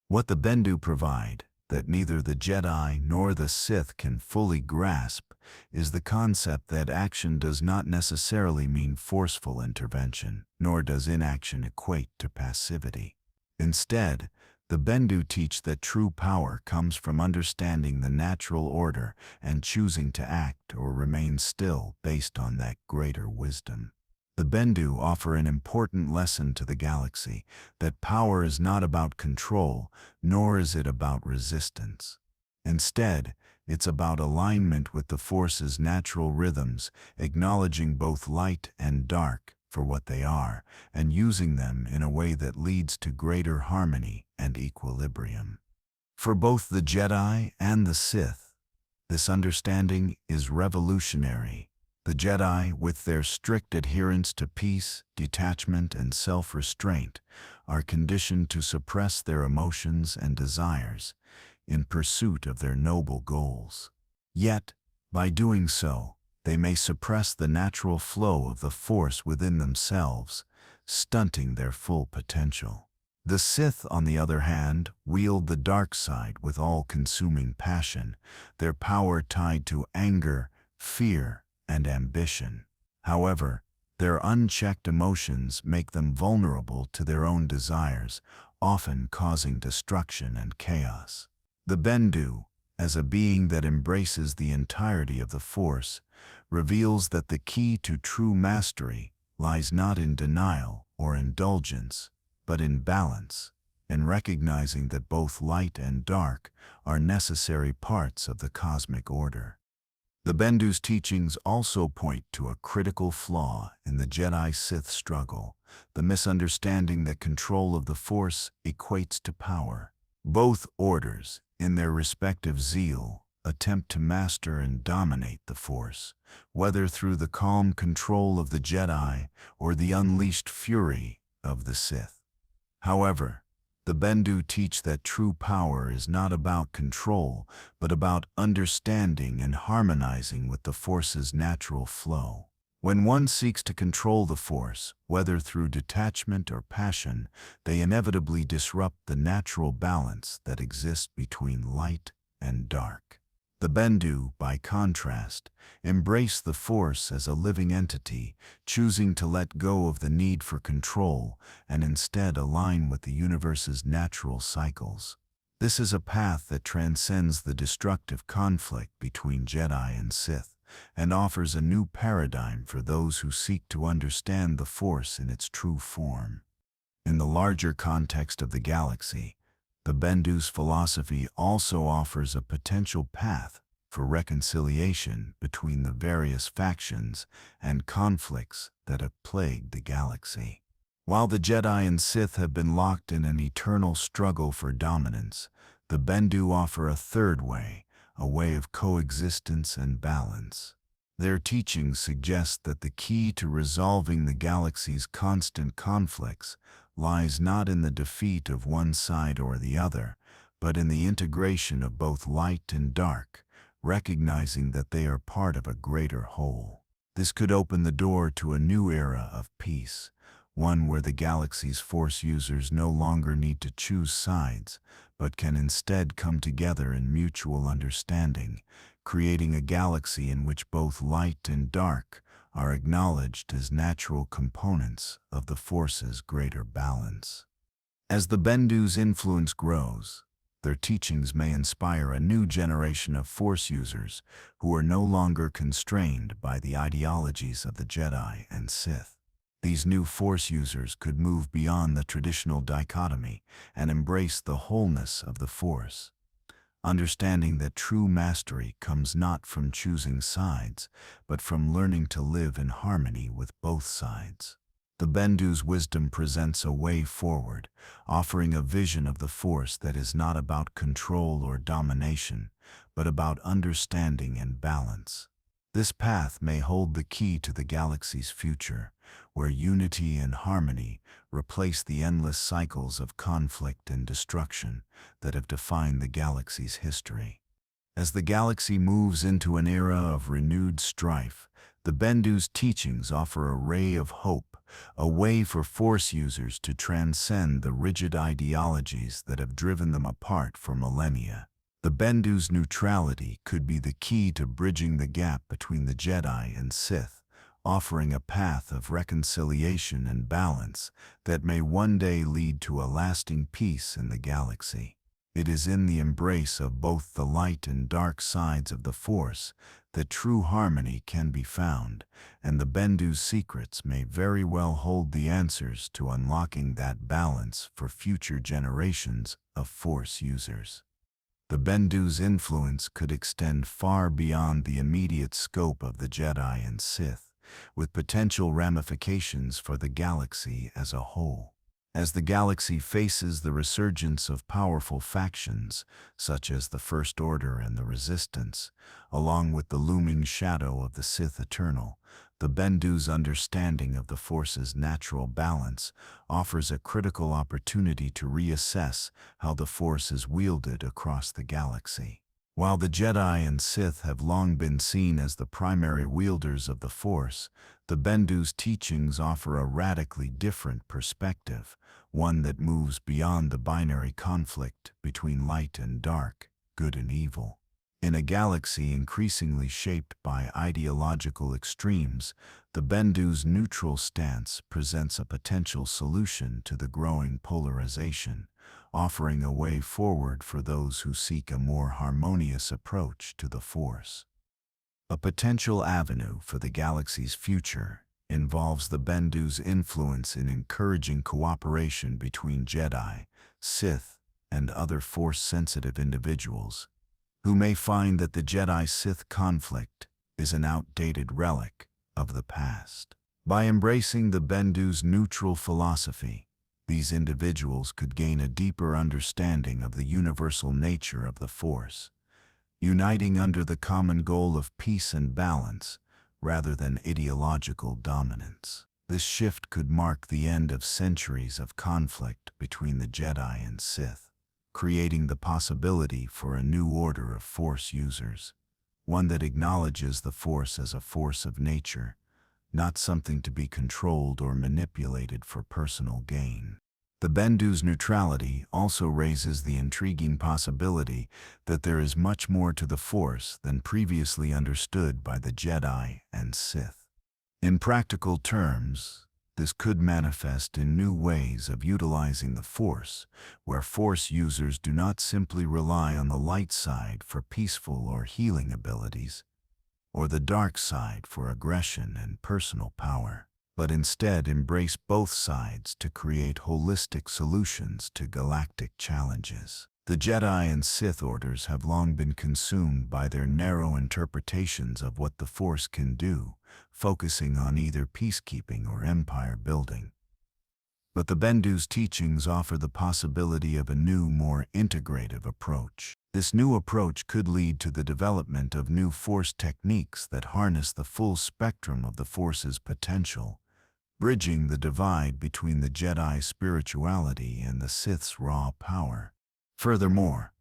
What the Bendu provide, that neither the Jedi nor the Sith can fully grasp, is the concept that action does not necessarily mean forceful intervention, nor does inaction equate to passivity. Instead, the Bendu teach that true power comes from understanding the natural order and choosing to act or remain still based on that greater wisdom. The Bendu offer an important lesson to the galaxy, that power is not about control, nor is it about resistance. Instead, it's about alignment with the Force's natural rhythms, acknowledging both light and dark for what they are, and using them in a way that leads to greater harmony and equilibrium. For both the Jedi and the Sith, this understanding is revolutionary. The Jedi, with their strict adherence to peace, detachment, and self-restraint, are conditioned to suppress their emotions and desires in pursuit of their noble goals. Yet, by doing so, they may suppress the natural flow of the Force within themselves, stunting their full potential. The Sith, on the other hand, wield the dark side with all-consuming passion, their power tied to anger, fear, and ambition. However, their unchecked emotions make them vulnerable to their own desires, often causing destruction and chaos. The Bendu, as a being that embraces the entirety of the Force, reveals that the key to true mastery lies not in denial or indulgence, but in balance, in recognizing that both light and dark are necessary parts of the cosmic order. The Bendu's teachings also point to a critical flaw in the Jedi-Sith struggle, the misunderstanding that control of the Force equates to power. Both orders, in their respective zeal, attempt to master and dominate the Force, whether through the calm control of the Jedi or the unleashed fury of the Sith. However, the Bendu teach that true power is not about control, but about understanding and harmonizing with the Force's natural flow. When one seeks to control the Force, whether through detachment or passion, they inevitably disrupt the natural balance that exists between light and dark. The Bendu, by contrast, embrace the Force as a living entity, choosing to let go of the need for control and instead align with the universe's natural cycles. This is a path that transcends the destructive conflict between Jedi and Sith, and offers a new paradigm for those who seek to understand the Force in its true form. In the larger context of the galaxy, the Bendu's philosophy also offers a potential path for reconciliation between the various factions and conflicts that have plagued the galaxy. While the Jedi and Sith have been locked in an eternal struggle for dominance, the Bendu offer a third way, a way of coexistence and balance. Their teachings suggest that the key to resolving the galaxy's constant conflicts lies not in the defeat of one side or the other, but in the integration of both light and dark, recognizing that they are part of a greater whole. This could open the door to a new era of peace, one where the galaxy's force users no longer need to choose sides, but can instead come together in mutual understanding, creating a galaxy in which both light and dark are acknowledged as natural components of the force's greater balance. As the Bendu's influence grows, their teachings may inspire a new generation of Force users who are no longer constrained by the ideologies of the Jedi and Sith. These new Force users could move beyond the traditional dichotomy and embrace the wholeness of the Force, understanding that true mastery comes not from choosing sides, but from learning to live in harmony with both sides. The Bendu's wisdom presents a way forward, offering a vision of the Force that is not about control or domination, but about understanding and balance. This path may hold the key to the galaxy's future, where unity and harmony replace the endless cycles of conflict and destruction that have defined the galaxy's history. As the galaxy moves into an era of renewed strife, the Bendu's teachings offer a ray of hope, a way for Force users to transcend the rigid ideologies that have driven them apart for millennia. The Bendu's neutrality could be the key to bridging the gap between the Jedi and Sith, offering a path of reconciliation and balance that may one day lead to a lasting peace in the galaxy. It is in the embrace of both the light and dark sides of the Force that true harmony can be found, and the Bendu's secrets may very well hold the answers to unlocking that balance for future generations of Force users. The Bendu's influence could extend far beyond the immediate scope of the Jedi and Sith, with potential ramifications for the galaxy as a whole. As the galaxy faces the resurgence of powerful factions, such as the First Order and the Resistance, along with the looming shadow of the Sith Eternal, the Bendu's understanding of the Force's natural balance offers a critical opportunity to reassess how the Force is wielded across the galaxy. While the Jedi and Sith have long been seen as the primary wielders of the Force, the Bendu's teachings offer a radically different perspective, one that moves beyond the binary conflict between light and dark, good and evil. In a galaxy increasingly shaped by ideological extremes, the Bendu's neutral stance presents a potential solution to the growing polarization, offering a way forward for those who seek a more harmonious approach to the Force. A potential avenue for the galaxy's future involves the Bendu's influence in encouraging cooperation between Jedi, Sith, and other Force-sensitive individuals, who may find that the Jedi-Sith conflict is an outdated relic of the past. By embracing the Bendu's neutral philosophy, these individuals could gain a deeper understanding of the universal nature of the Force, uniting under the common goal of peace and balance rather than ideological dominance. This shift could mark the end of centuries of conflict between the Jedi and Sith, creating the possibility for a new order of Force users, one that acknowledges the Force as a force of nature, not something to be controlled or manipulated for personal gain. The Bendu's neutrality also raises the intriguing possibility that there is much more to the Force than previously understood by the Jedi and Sith. In practical terms, this could manifest in new ways of utilizing the Force, where Force users do not simply rely on the light side for peaceful or healing abilities, or the dark side for aggression and personal power, but instead embrace both sides to create holistic solutions to galactic challenges. The Jedi and Sith orders have long been consumed by their narrow interpretations of what the Force can do, focusing on either peacekeeping or empire building. But the Bendu's teachings offer the possibility of a new, more integrative approach. This new approach could lead to the development of new Force techniques that harness the full spectrum of the Force's potential, bridging the divide between the Jedi's spirituality and the Sith's raw power. Furthermore,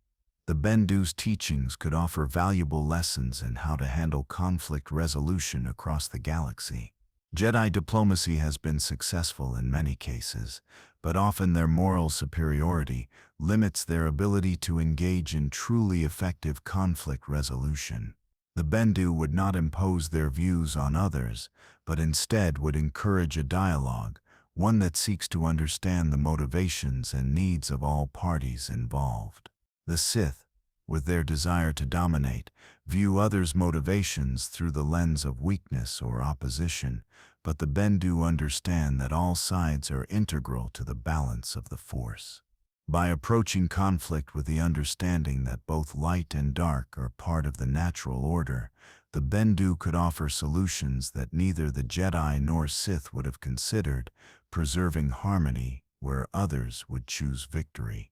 the Bendu's teachings could offer valuable lessons in how to handle conflict resolution across the galaxy. Jedi diplomacy has been successful in many cases, but often their moral superiority limits their ability to engage in truly effective conflict resolution. The Bendu would not impose their views on others, but instead would encourage a dialogue, one that seeks to understand the motivations and needs of all parties involved. The Sith, with their desire to dominate, view others' motivations through the lens of weakness or opposition, but the Bendu understand that all sides are integral to the balance of the Force. By approaching conflict with the understanding that both light and dark are part of the natural order, the Bendu could offer solutions that neither the Jedi nor Sith would have considered, preserving harmony where others would choose victory.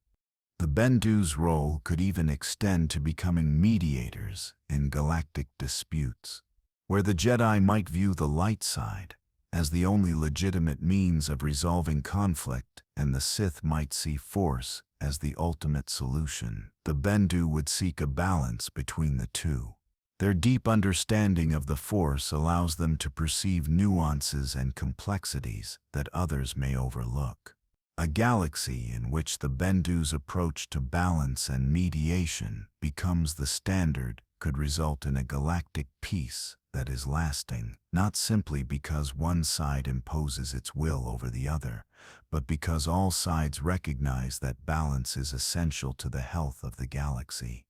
The Bendu's role could even extend to becoming mediators in galactic disputes, where the Jedi might view the light side as the only legitimate means of resolving conflict, and the Sith might see Force as the ultimate solution. The Bendu would seek a balance between the two. Their deep understanding of the Force allows them to perceive nuances and complexities that others may overlook. A galaxy in which the Bendu's approach to balance and mediation becomes the standard could result in a galactic peace that is lasting, not simply because one side imposes its will over the other, but because all sides recognize that balance is essential to the health of the galaxy.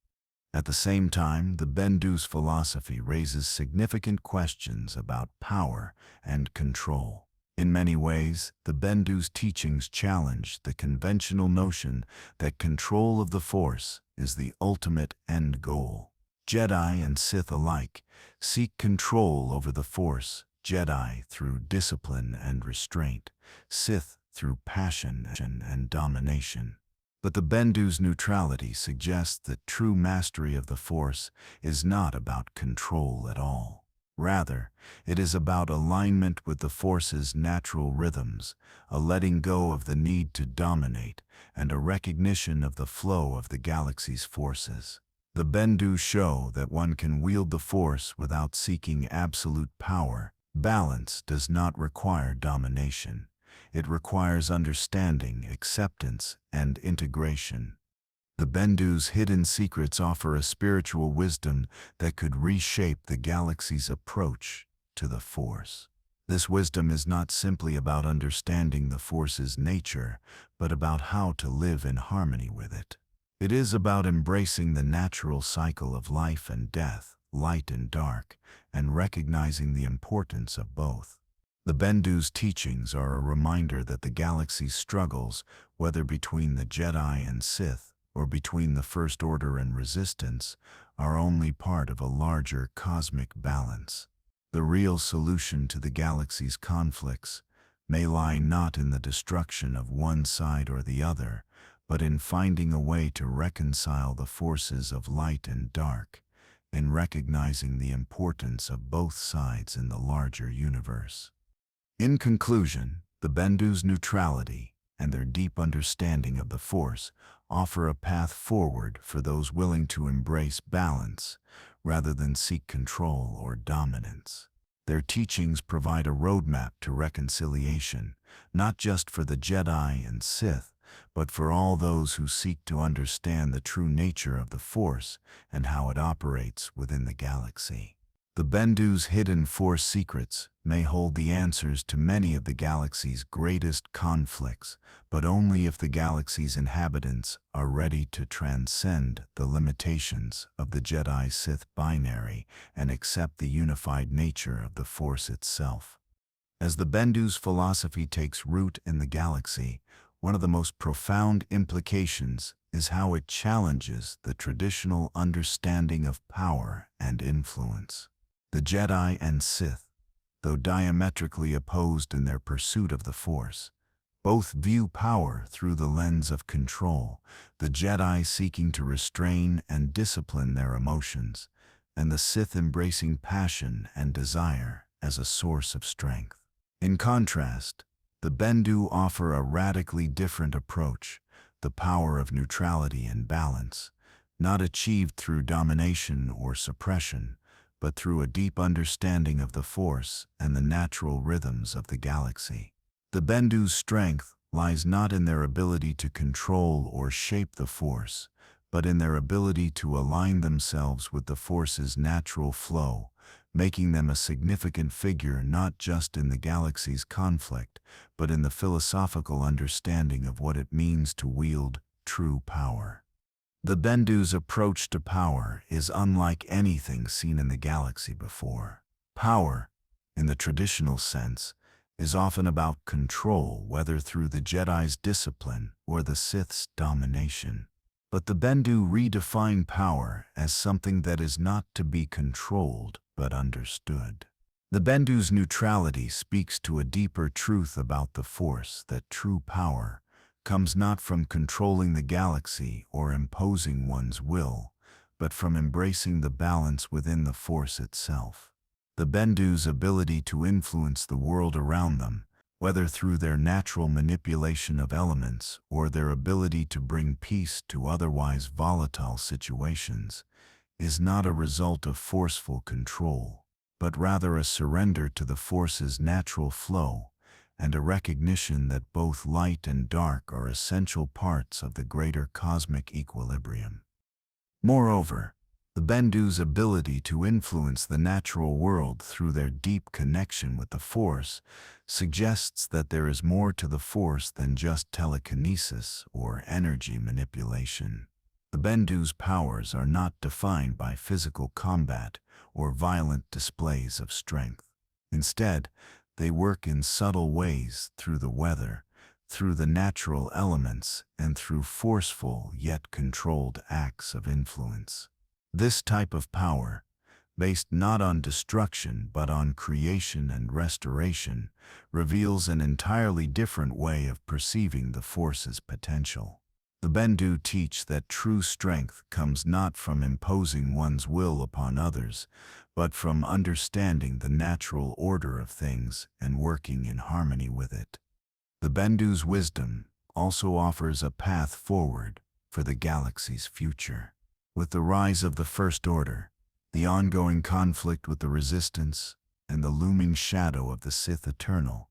At the same time, the Bendu's philosophy raises significant questions about power and control. In many ways, the Bendu's teachings challenge the conventional notion that control of the Force is the ultimate end goal. Jedi and Sith alike seek control over the Force, Jedi through discipline and restraint, Sith through passion and domination. But the Bendu's neutrality suggests that true mastery of the Force is not about control at all. Rather, it is about alignment with the Force's natural rhythms, a letting go of the need to dominate, and a recognition of the flow of the galaxy's forces. The Bendu show that one can wield the Force without seeking absolute power. Balance does not require domination. It requires understanding, acceptance, and integration. The Bendu's hidden secrets offer a spiritual wisdom that could reshape the galaxy's approach to the Force. This wisdom is not simply about understanding the Force's nature, but about how to live in harmony with it. It is about embracing the natural cycle of life and death, light and dark, and recognizing the importance of both. The Bendu's teachings are a reminder that the galaxy's struggles, whether between the Jedi and Sith, or between the First Order and Resistance, are only part of a larger cosmic balance. The real solution to the galaxy's conflicts may lie not in the destruction of one side or the other, but in finding a way to reconcile the forces of light and dark, in recognizing the importance of both sides in the larger universe. In conclusion, the Bendu's neutrality and their deep understanding of the Force offer a path forward for those willing to embrace balance rather than seek control or dominance. Their teachings provide a roadmap to reconciliation, not just for the Jedi and Sith, but for all those who seek to understand the true nature of the Force and how it operates within the galaxy. The Bendu's hidden Force secrets may hold the answers to many of the galaxy's greatest conflicts, but only if the galaxy's inhabitants are ready to transcend the limitations of the Jedi-Sith binary and accept the unified nature of the Force itself. As the Bendu's philosophy takes root in the galaxy, one of the most profound implications is how it challenges the traditional understanding of power and influence. The Jedi and Sith, though diametrically opposed in their pursuit of the Force, both view power through the lens of control, the Jedi seeking to restrain and discipline their emotions, and the Sith embracing passion and desire as a source of strength. In contrast, the Bendu offer a radically different approach, the power of neutrality and balance, not achieved through domination or suppression, but through a deep understanding of the force and the natural rhythms of the galaxy. The Bendu's strength lies not in their ability to control or shape the force, but in their ability to align themselves with the force's natural flow, making them a significant figure not just in the galaxy's conflict, but in the philosophical understanding of what it means to wield true power. The Bendu's approach to power is unlike anything seen in the galaxy before. Power, in the traditional sense, is often about control, whether through the Jedi's discipline or the Sith's domination. But the Bendu redefine power as something that is not to be controlled, but understood. The Bendu's neutrality speaks to a deeper truth about the Force, that true power comes not from controlling the galaxy or imposing one's will, but from embracing the balance within the Force itself. The Bendu's ability to influence the world around them, whether through their natural manipulation of elements or their ability to bring peace to otherwise volatile situations, is not a result of forceful control, but rather a surrender to the Force's natural flow and a recognition that both light and dark are essential parts of the greater cosmic equilibrium. Moreover, the Bendu's ability to influence the natural world through their deep connection with the Force suggests that there is more to the Force than just telekinesis or energy manipulation. The Bendu's powers are not defined by physical combat or violent displays of strength. Instead, they work in subtle ways through the weather, through the natural elements, and through forceful yet controlled acts of influence. This type of power, based not on destruction but on creation and restoration, reveals an entirely different way of perceiving the Force's potential. The Bendu teach that true strength comes not from imposing one's will upon others, but from understanding the natural order of things and working in harmony with it. The Bendu's wisdom also offers a path forward for the galaxy's future. With the rise of the First Order, the ongoing conflict with the Resistance, and the looming shadow of the Sith Eternal,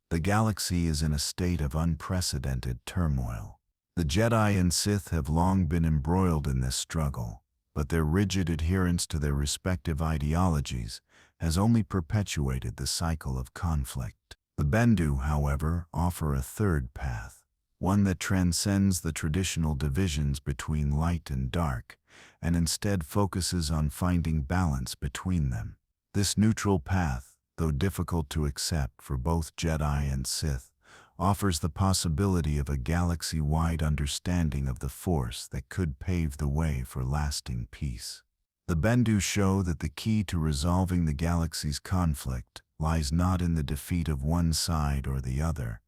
the galaxy is in a state of unprecedented turmoil. The Jedi and Sith have long been embroiled in this struggle, but their rigid adherence to their respective ideologies has only perpetuated the cycle of conflict. The Bendu, however, offer a third path, one that transcends the traditional divisions between light and dark, and instead focuses on finding balance between them. This neutral path, though difficult to accept for both Jedi and Sith, offers the possibility of a galaxy-wide understanding of the Force that could pave the way for lasting peace. The Bendu show that the key to resolving the galaxy's conflict lies not in the defeat of one side or the other,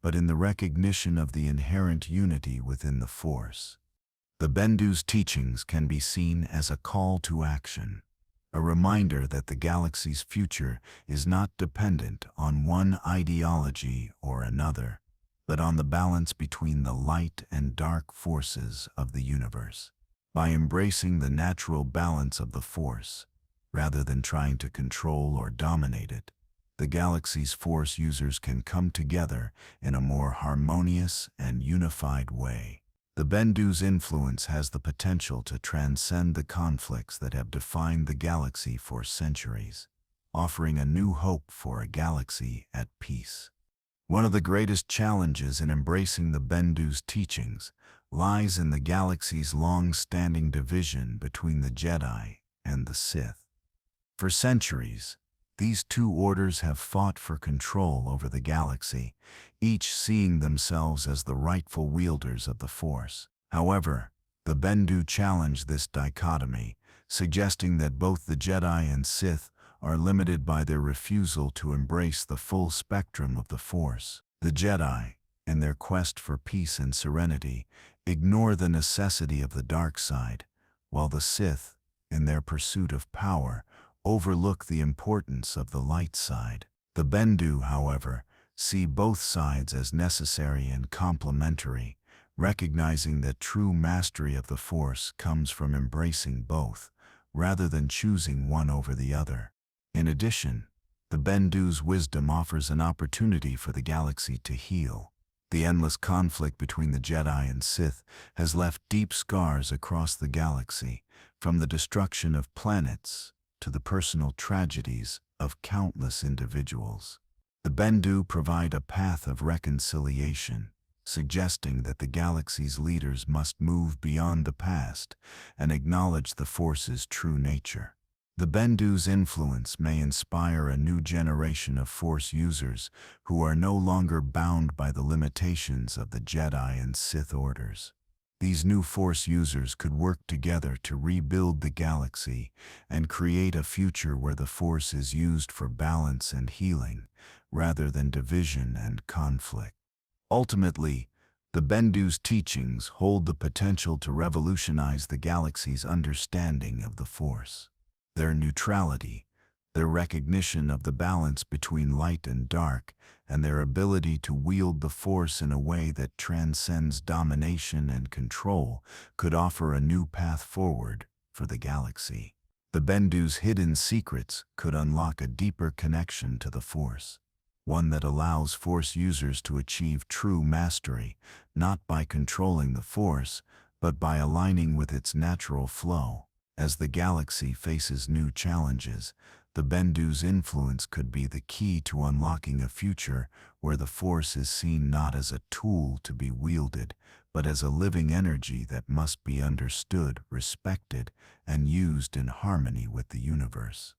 but in the recognition of the inherent unity within the Force. The Bendu's teachings can be seen as a call to action, a reminder that the galaxy's future is not dependent on one ideology or another, but on the balance between the light and dark forces of the universe. By embracing the natural balance of the Force, rather than trying to control or dominate it, the galaxy's Force users can come together in a more harmonious and unified way. The Bendu's influence has the potential to transcend the conflicts that have defined the galaxy for centuries, offering a new hope for a galaxy at peace. One of the greatest challenges in embracing the Bendu's teachings lies in the galaxy's long-standing division between the Jedi and the Sith. For centuries, these two orders have fought for control over the galaxy, each seeing themselves as the rightful wielders of the Force. However, the Bendu challenge this dichotomy, suggesting that both the Jedi and Sith are limited by their refusal to embrace the full spectrum of the Force. The Jedi, in their quest for peace and serenity, ignore the necessity of the dark side, while the Sith, in their pursuit of power, overlook the importance of the light side. The Bendu, however, see both sides as necessary and complementary, recognizing that true mastery of the Force comes from embracing both, rather than choosing one over the other. In addition, the Bendu's wisdom offers an opportunity for the galaxy to heal. The endless conflict between the Jedi and Sith has left deep scars across the galaxy, from the destruction of planets to the personal tragedies of countless individuals. The Bendu provide a path of reconciliation, suggesting that the galaxy's leaders must move beyond the past and acknowledge the Force's true nature. The Bendu's influence may inspire a new generation of Force users who are no longer bound by the limitations of the Jedi and Sith orders. These new Force users could work together to rebuild the galaxy and create a future where the Force is used for balance and healing, rather than division and conflict. Ultimately, the Bendu's teachings hold the potential to revolutionize the galaxy's understanding of the Force. Their neutrality, their recognition of the balance between light and dark, and their ability to wield the Force in a way that transcends domination and control could offer a new path forward for the galaxy. The Bendu's hidden secrets could unlock a deeper connection to the Force, one that allows Force users to achieve true mastery, not by controlling the Force, but by aligning with its natural flow. As the galaxy faces new challenges, the Bendu's influence could be the key to unlocking a future where the Force is seen not as a tool to be wielded, but as a living energy that must be understood, respected, and used in harmony with the universe.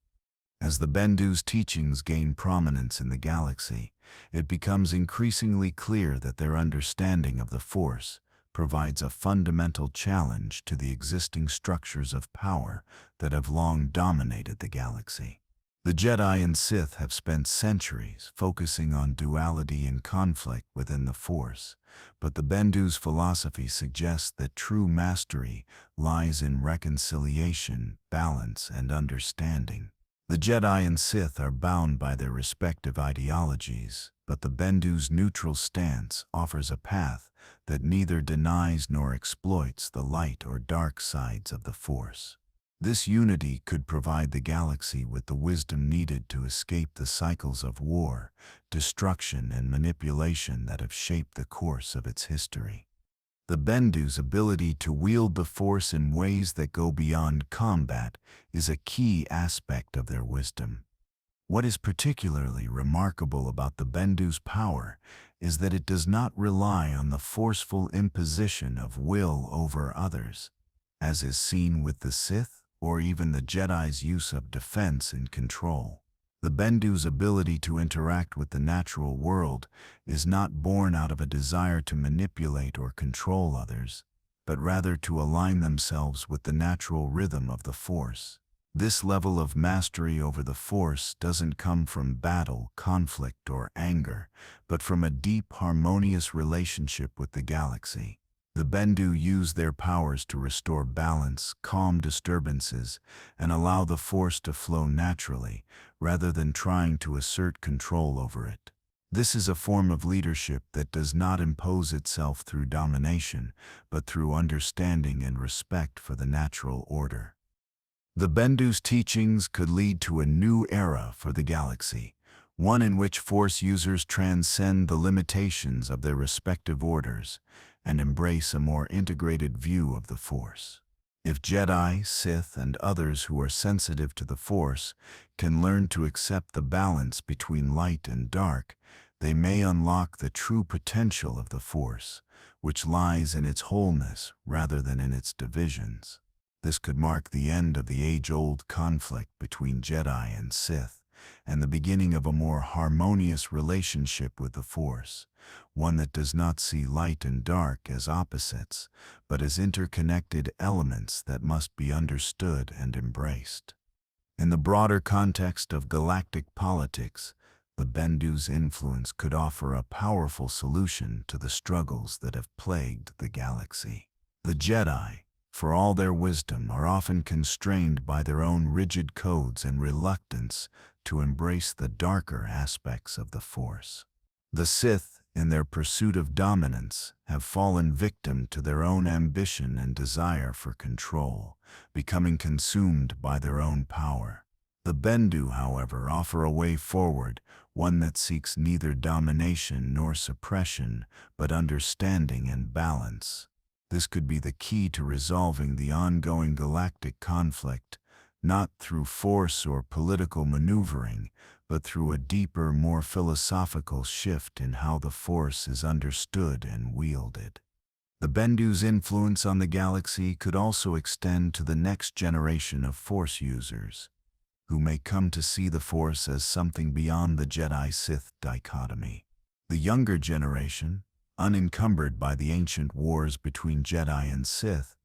As the Bendu's teachings gain prominence in the galaxy, it becomes increasingly clear that their understanding of the Force provides a fundamental challenge to the existing structures of power that have long dominated the galaxy. The Jedi and Sith have spent centuries focusing on duality and conflict within the Force, but the Bendu's philosophy suggests that true mastery lies in reconciliation, balance, and understanding. The Jedi and Sith are bound by their respective ideologies, but the Bendu's neutral stance offers a path that neither denies nor exploits the light or dark sides of the Force. This unity could provide the galaxy with the wisdom needed to escape the cycles of war, destruction, and manipulation that have shaped the course of its history. The Bendu's ability to wield the Force in ways that go beyond combat is a key aspect of their wisdom. What is particularly remarkable about the Bendu's power is that it does not rely on the forceful imposition of will over others, as is seen with the Sith or even the Jedi's use of defense and control. The Bendu's ability to interact with the natural world is not born out of a desire to manipulate or control others, but rather to align themselves with the natural rhythm of the Force. This level of mastery over the Force doesn't come from battle, conflict, or anger, but from a deep, harmonious relationship with the galaxy. The Bendu use their powers to restore balance, calm disturbances, and allow the Force to flow naturally, rather than trying to assert control over it. This is a form of leadership that does not impose itself through domination, but through understanding and respect for the natural order. The Bendu's teachings could lead to a new era for the galaxy, one in which Force users transcend the limitations of their respective orders and embrace a more integrated view of the Force. If Jedi, Sith, and others who are sensitive to the Force can learn to accept the balance between light and dark, they may unlock the true potential of the Force, which lies in its wholeness rather than in its divisions. This could mark the end of the age-old conflict between Jedi and Sith, and the beginning of a more harmonious relationship with the Force, one that does not see light and dark as opposites, but as interconnected elements that must be understood and embraced. In the broader context of galactic politics, the Bendu's influence could offer a powerful solution to the struggles that have plagued the galaxy. The Jedi, for all their wisdom, are often constrained by their own rigid codes and reluctance to embrace the darker aspects of the Force. The Sith, in their pursuit of dominance, have fallen victim to their own ambition and desire for control, becoming consumed by their own power. The Bendu, however, offer a way forward, one that seeks neither domination nor suppression, but understanding and balance. This could be the key to resolving the ongoing galactic conflict, not through force or political maneuvering, but through a deeper, more philosophical shift in how the Force is understood and wielded. The Bendu's influence on the galaxy could also extend to the next generation of Force users, who may come to see the Force as something beyond the Jedi-Sith dichotomy. The younger generation, unencumbered by the ancient wars between Jedi and Sith,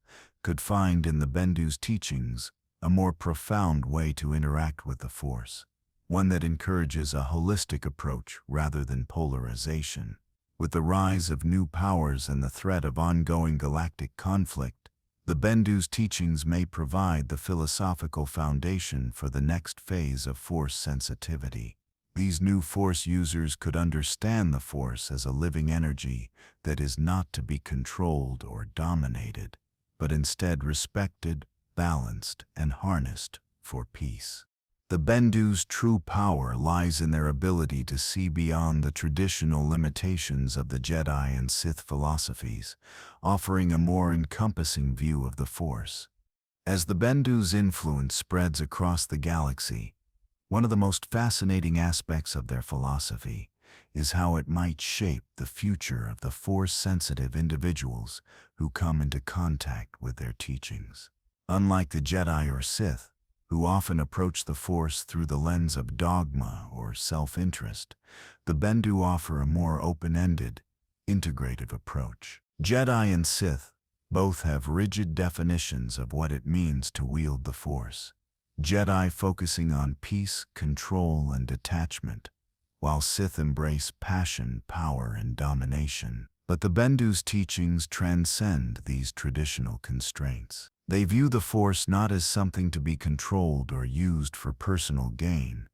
could find in the Bendu's teachings a more profound way to interact with the Force, one that encourages a holistic approach rather than polarization. With the rise of new powers and the threat of ongoing galactic conflict, the Bendu's teachings may provide the philosophical foundation for the next phase of Force sensitivity. These new Force users could understand the Force as a living energy that is not to be controlled or dominated, but instead respected, balanced, and harnessed for peace. The Bendu's true power lies in their ability to see beyond the traditional limitations of the Jedi and Sith philosophies, offering a more encompassing view of the Force. As the Bendu's influence spreads across the galaxy, one of the most fascinating aspects of their philosophy is how it might shape the future of the Force-sensitive individuals who come into contact with their teachings. Unlike the Jedi or Sith, who often approach the Force through the lens of dogma or self-interest, the Bendu offer a more open-ended, integrative approach. Jedi and Sith both have rigid definitions of what it means to wield the Force. Jedi focusing on peace, control, and detachment, while Sith embrace passion, power, and domination. But the Bendu's teachings transcend these traditional constraints. They view the Force not as something to be controlled or used for personal gain,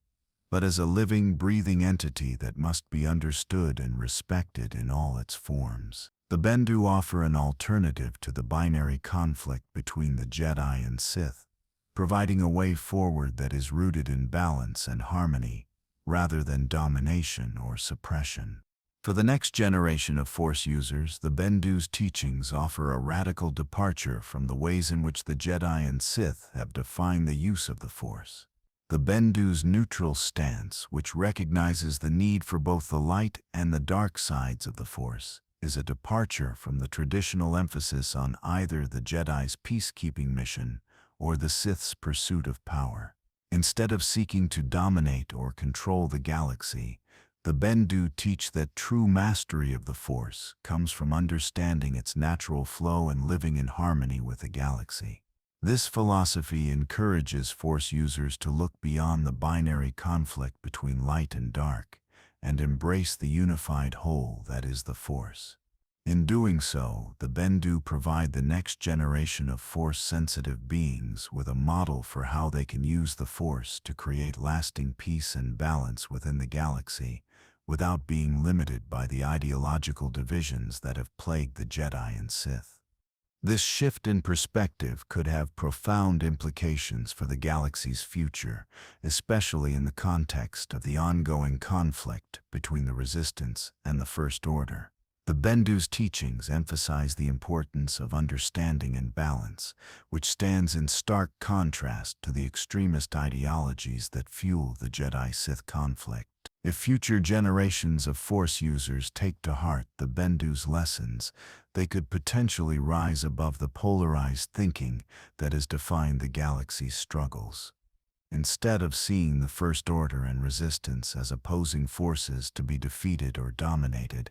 but as a living, breathing entity that must be understood and respected in all its forms. The Bendu offer an alternative to the binary conflict between the Jedi and Sith, providing a way forward that is rooted in balance and harmony, rather than domination or suppression. For the next generation of Force users, the Bendu's teachings offer a radical departure from the ways in which the Jedi and Sith have defined the use of the Force. The Bendu's neutral stance, which recognizes the need for both the light and the dark sides of the Force, is a departure from the traditional emphasis on either the Jedi's peacekeeping mission or the Sith's pursuit of power. Instead of seeking to dominate or control the galaxy, the Bendu teach that true mastery of the Force comes from understanding its natural flow and living in harmony with the galaxy. This philosophy encourages Force users to look beyond the binary conflict between light and dark and embrace the unified whole that is the Force. In doing so, the Bendu provide the next generation of Force-sensitive beings with a model for how they can use the Force to create lasting peace and balance within the galaxy, without being limited by the ideological divisions that have plagued the Jedi and Sith. This shift in perspective could have profound implications for the galaxy's future, especially in the context of the ongoing conflict between the Resistance and the First Order. The Bendu's teachings emphasize the importance of understanding and balance, which stands in stark contrast to the extremist ideologies that fuel the Jedi-Sith conflict. If future generations of Force users take to heart the Bendu's lessons, they could potentially rise above the polarized thinking that has defined the galaxy's struggles. Instead of seeing the First Order and Resistance as opposing forces to be defeated or dominated,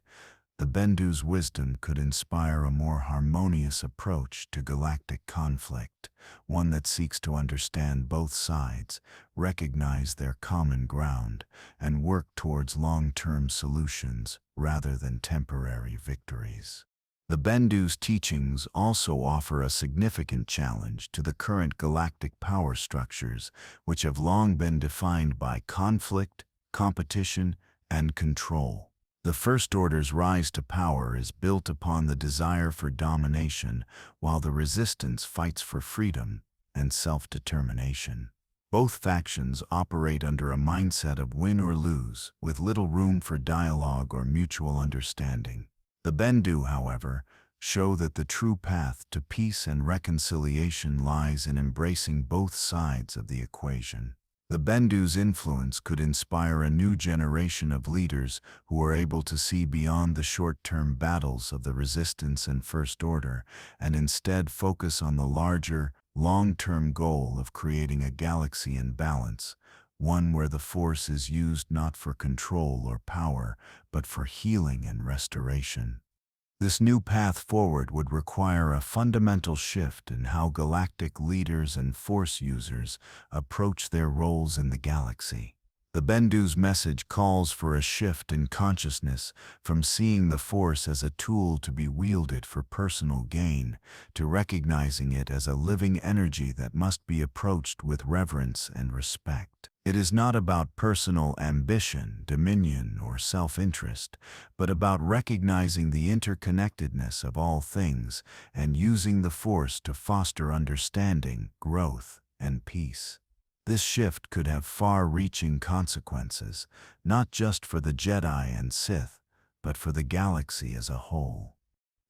the Bendu's wisdom could inspire a more harmonious approach to galactic conflict, one that seeks to understand both sides, recognize their common ground, and work towards long-term solutions rather than temporary victories. The Bendu's teachings also offer a significant challenge to the current galactic power structures, which have long been defined by conflict, competition, and control. The First Order's rise to power is built upon the desire for domination, while the Resistance fights for freedom and self-determination. Both factions operate under a mindset of win or lose, with little room for dialogue or mutual understanding. The Bendu, however, show that the true path to peace and reconciliation lies in embracing both sides of the equation. The Bendu's influence could inspire a new generation of leaders who are able to see beyond the short-term battles of the Resistance and First Order and instead focus on the larger, long-term goal of creating a galaxy in balance, one where the Force is used not for control or power, but for healing and restoration. This new path forward would require a fundamental shift in how galactic leaders and Force users approach their roles in the galaxy. The Bendu's message calls for a shift in consciousness from seeing the Force as a tool to be wielded for personal gain to recognizing it as a living energy that must be approached with reverence and respect. It is not about personal ambition, dominion, or self-interest, but about recognizing the interconnectedness of all things and using the Force to foster understanding, growth, and peace. This shift could have far-reaching consequences, not just for the Jedi and Sith, but for the galaxy as a whole.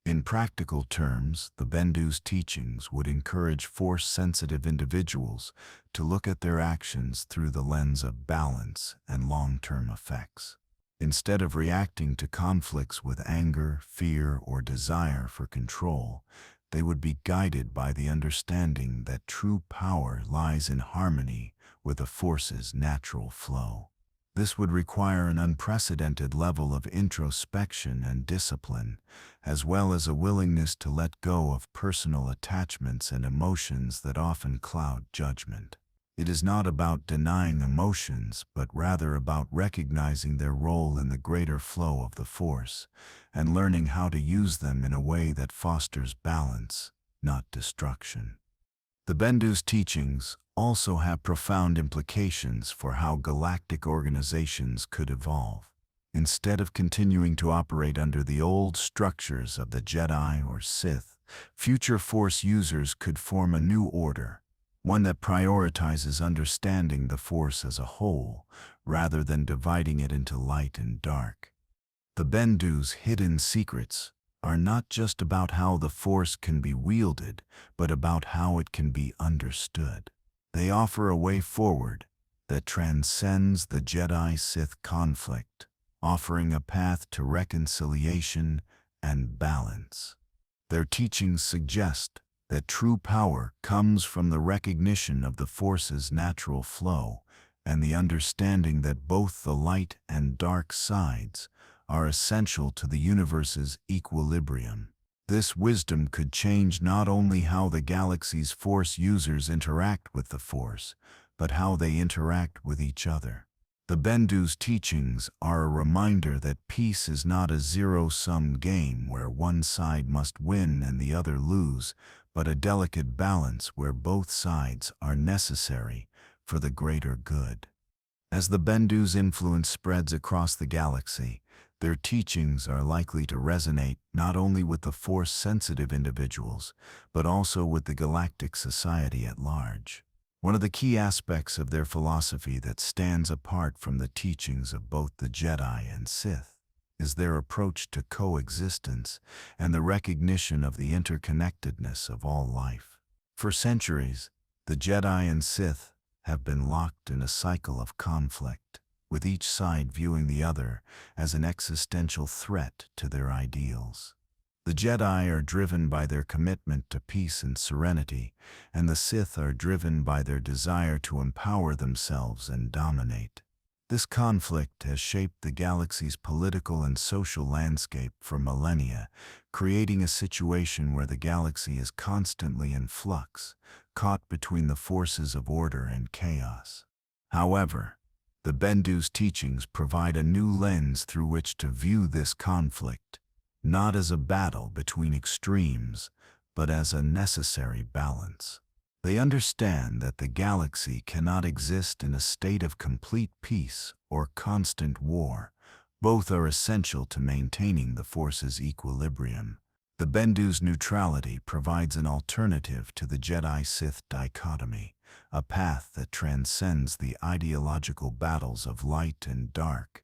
In practical terms, the Bendu's teachings would encourage Force-sensitive individuals to look at their actions through the lens of balance and long-term effects. Instead of reacting to conflicts with anger, fear, or desire for control, they would be guided by the understanding that true power lies in harmony with the Force's natural flow. This would require an unprecedented level of introspection and discipline, as well as a willingness to let go of personal attachments and emotions that often cloud judgment. It is not about denying emotions, but rather about recognizing their role in the greater flow of the Force and learning how to use them in a way that fosters balance, not destruction. The Bendu's teachings also have profound implications for how galactic organizations could evolve. Instead of continuing to operate under the old structures of the Jedi or Sith, future Force users could form a new order, one that prioritizes understanding the Force as a whole, rather than dividing it into light and dark. The Bendu's hidden secrets are not just about how the Force can be wielded, but about how it can be understood. They offer a way forward that transcends the Jedi-Sith conflict, offering a path to reconciliation and balance. Their teachings suggest that true power comes from the recognition of the Force's natural flow and the understanding that both the light and dark sides are essential to the universe's equilibrium. This wisdom could change not only how the galaxy's Force users interact with the Force, but how they interact with each other. The Bendu's teachings are a reminder that peace is not a zero-sum game where one side must win and the other lose, but a delicate balance where both sides are necessary for the greater good. As the Bendu's influence spreads across the galaxy, their teachings are likely to resonate not only with the Force-sensitive individuals, but also with the galactic society at large. One of the key aspects of their philosophy that stands apart from the teachings of both the Jedi and Sith is their approach to coexistence and the recognition of the interconnectedness of all life. For centuries, the Jedi and Sith have been locked in a cycle of conflict, with each side viewing the other as an existential threat to their ideals. The Jedi are driven by their commitment to peace and serenity, and the Sith are driven by their desire to empower themselves and dominate. This conflict has shaped the galaxy's political and social landscape for millennia, creating a situation where the galaxy is constantly in flux, caught between the forces of order and chaos. However, the Bendu's teachings provide a new lens through which to view this conflict, not as a battle between extremes, but as a necessary balance. They understand that the galaxy cannot exist in a state of complete peace or constant war. Both are essential to maintaining the force's equilibrium. The Bendu's neutrality provides an alternative to the Jedi-Sith dichotomy, a path that transcends the ideological battles of light and dark,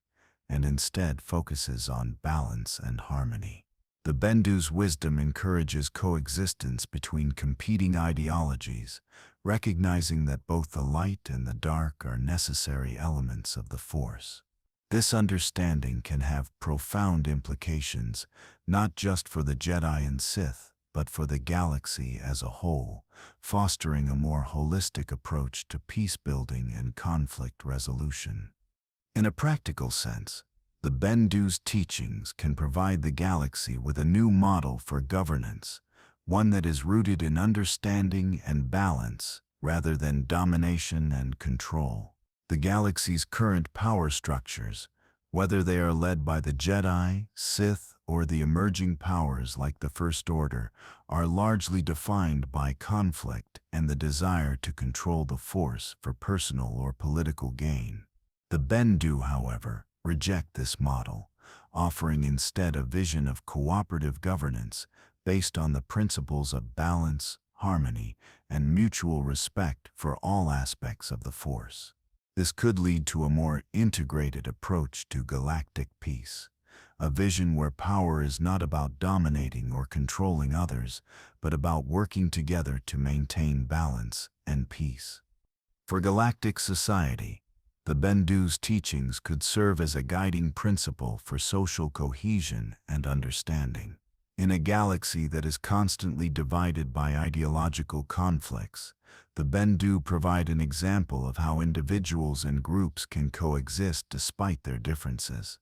and instead focuses on balance and harmony. The Bendu's wisdom encourages coexistence between competing ideologies, recognizing that both the light and the dark are necessary elements of the Force. This understanding can have profound implications, not just for the Jedi and Sith, but for the galaxy as a whole, fostering a more holistic approach to peace-building and conflict resolution. In a practical sense, the Bendu's teachings can provide the galaxy with a new model for governance, one that is rooted in understanding and balance rather than domination and control. The galaxy's current power structures, whether they are led by the Jedi, Sith, or the emerging powers like the First Order, are largely defined by conflict and the desire to control the Force for personal or political gain. The Bendu, however, reject this model, offering instead a vision of cooperative governance based on the principles of balance, harmony, and mutual respect for all aspects of the Force. This could lead to a more integrated approach to galactic peace, a vision where power is not about dominating or controlling others, but about working together to maintain balance and peace. For galactic society, the Bendu's teachings could serve as a guiding principle for social cohesion and understanding. In a galaxy that is constantly divided by ideological conflicts, the Bendu provide an example of how individuals and groups can coexist despite their differences.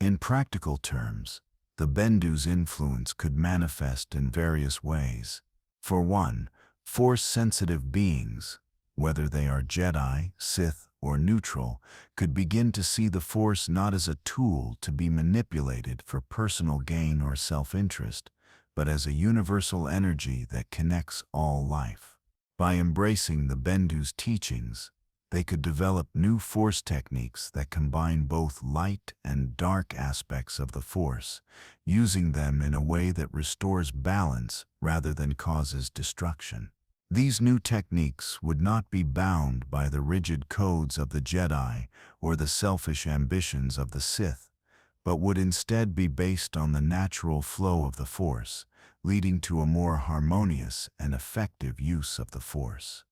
In practical terms, the Bendu's influence could manifest in various ways. For one, Force-sensitive beings, whether they are Jedi, Sith, or neutral, could begin to see the Force not as a tool to be manipulated for personal gain or self-interest, but as a universal energy that connects all life. By embracing the Bendu's teachings, they could develop new Force techniques that combine both light and dark aspects of the Force, using them in a way that restores balance rather than causes destruction. These new techniques would not be bound by the rigid codes of the Jedi or the selfish ambitions of the Sith, but would instead be based on the natural flow of the Force, leading to a more harmonious and effective use of the Force.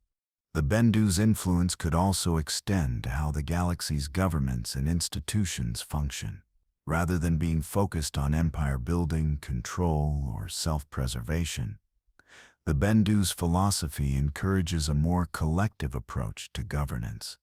The Bendu's influence could also extend to how the galaxy's governments and institutions function. Rather than being focused on empire building, control, or self-preservation, the Bendu's philosophy encourages a more collective approach to governance,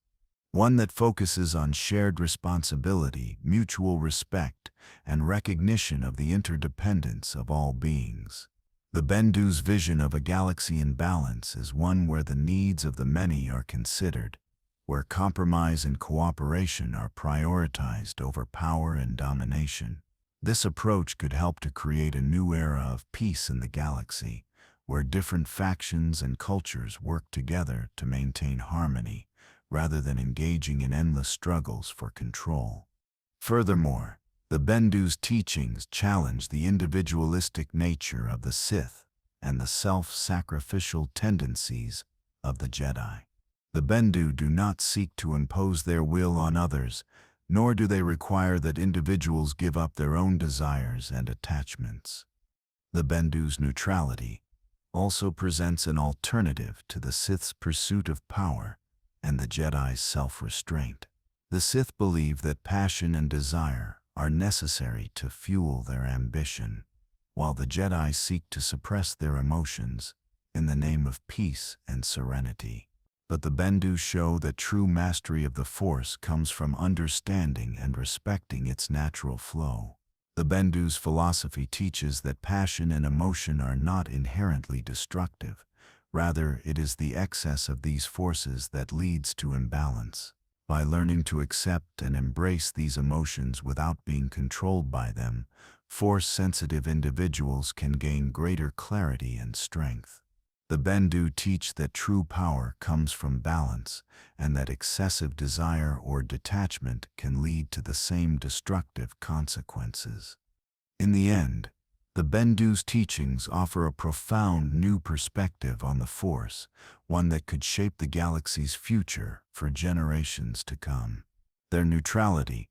one that focuses on shared responsibility, mutual respect, and recognition of the interdependence of all beings. The Bendu's vision of a galaxy in balance is one where the needs of the many are considered, where compromise and cooperation are prioritized over power and domination. This approach could help to create a new era of peace in the galaxy, where different factions and cultures work together to maintain harmony, rather than engaging in endless struggles for control. Furthermore, the Bendu's teachings challenge the individualistic nature of the Sith and the self-sacrificial tendencies of the Jedi. The Bendu do not seek to impose their will on others, nor do they require that individuals give up their own desires and attachments. The Bendu's neutrality also presents an alternative to the Sith's pursuit of power and the Jedi's self-restraint. The Sith believe that passion and desire are necessary to fuel their ambition, while the Jedi seek to suppress their emotions in the name of peace and serenity. But the Bendu show that true mastery of the Force comes from understanding and respecting its natural flow. The Bendu's philosophy teaches that passion and emotion are not inherently destructive. Rather, it is the excess of these forces that leads to imbalance. By learning to accept and embrace these emotions without being controlled by them, Force-sensitive individuals can gain greater clarity and strength. The Bendu teach that true power comes from balance, and that excessive desire or detachment can lead to the same destructive consequences. In the end, the Bendu's teachings offer a profound new perspective on the Force, one that could shape the galaxy's future for generations to come. Their neutrality,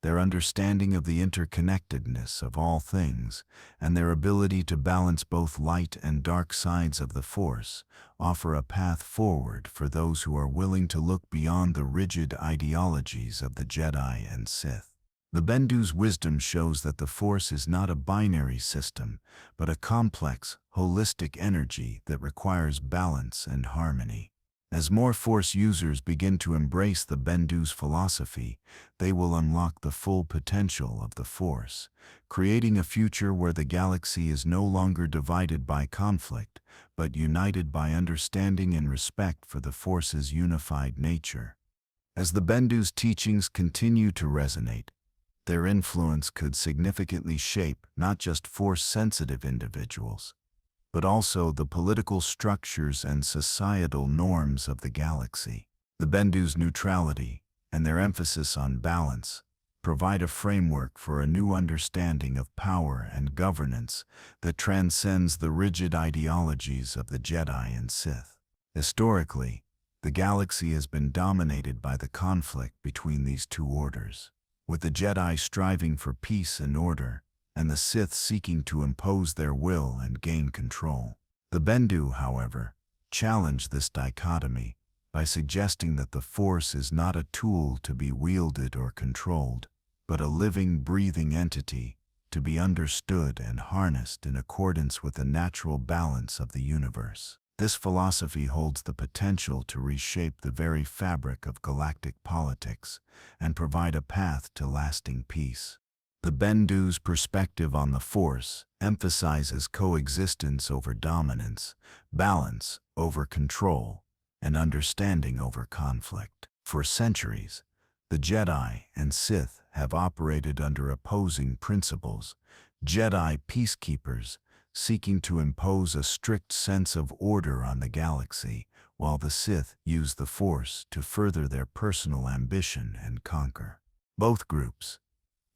their understanding of the interconnectedness of all things, and their ability to balance both light and dark sides of the Force offer a path forward for those who are willing to look beyond the rigid ideologies of the Jedi and Sith. The Bendu's wisdom shows that the Force is not a binary system, but a complex, holistic energy that requires balance and harmony. As more Force users begin to embrace the Bendu's philosophy, they will unlock the full potential of the Force, creating a future where the galaxy is no longer divided by conflict, but united by understanding and respect for the Force's unified nature. As the Bendu's teachings continue to resonate, their influence could significantly shape not just Force-sensitive individuals, but also the political structures and societal norms of the galaxy. The Bendu's neutrality and their emphasis on balance provide a framework for a new understanding of power and governance that transcends the rigid ideologies of the Jedi and Sith. Historically, the galaxy has been dominated by the conflict between these two orders, with the Jedi striving for peace and order, and the Sith seeking to impose their will and gain control. The Bendu, however, challenge this dichotomy by suggesting that the Force is not a tool to be wielded or controlled, but a living, breathing entity to be understood and harnessed in accordance with the natural balance of the universe. This philosophy holds the potential to reshape the very fabric of galactic politics and provide a path to lasting peace. The Bendu's perspective on the Force emphasizes coexistence over dominance, balance over control, and understanding over conflict. For centuries, the Jedi and Sith have operated under opposing principles, Jedi peacekeepers seeking to impose a strict sense of order on the galaxy, while the Sith use the Force to further their personal ambition and conquer. Both groups,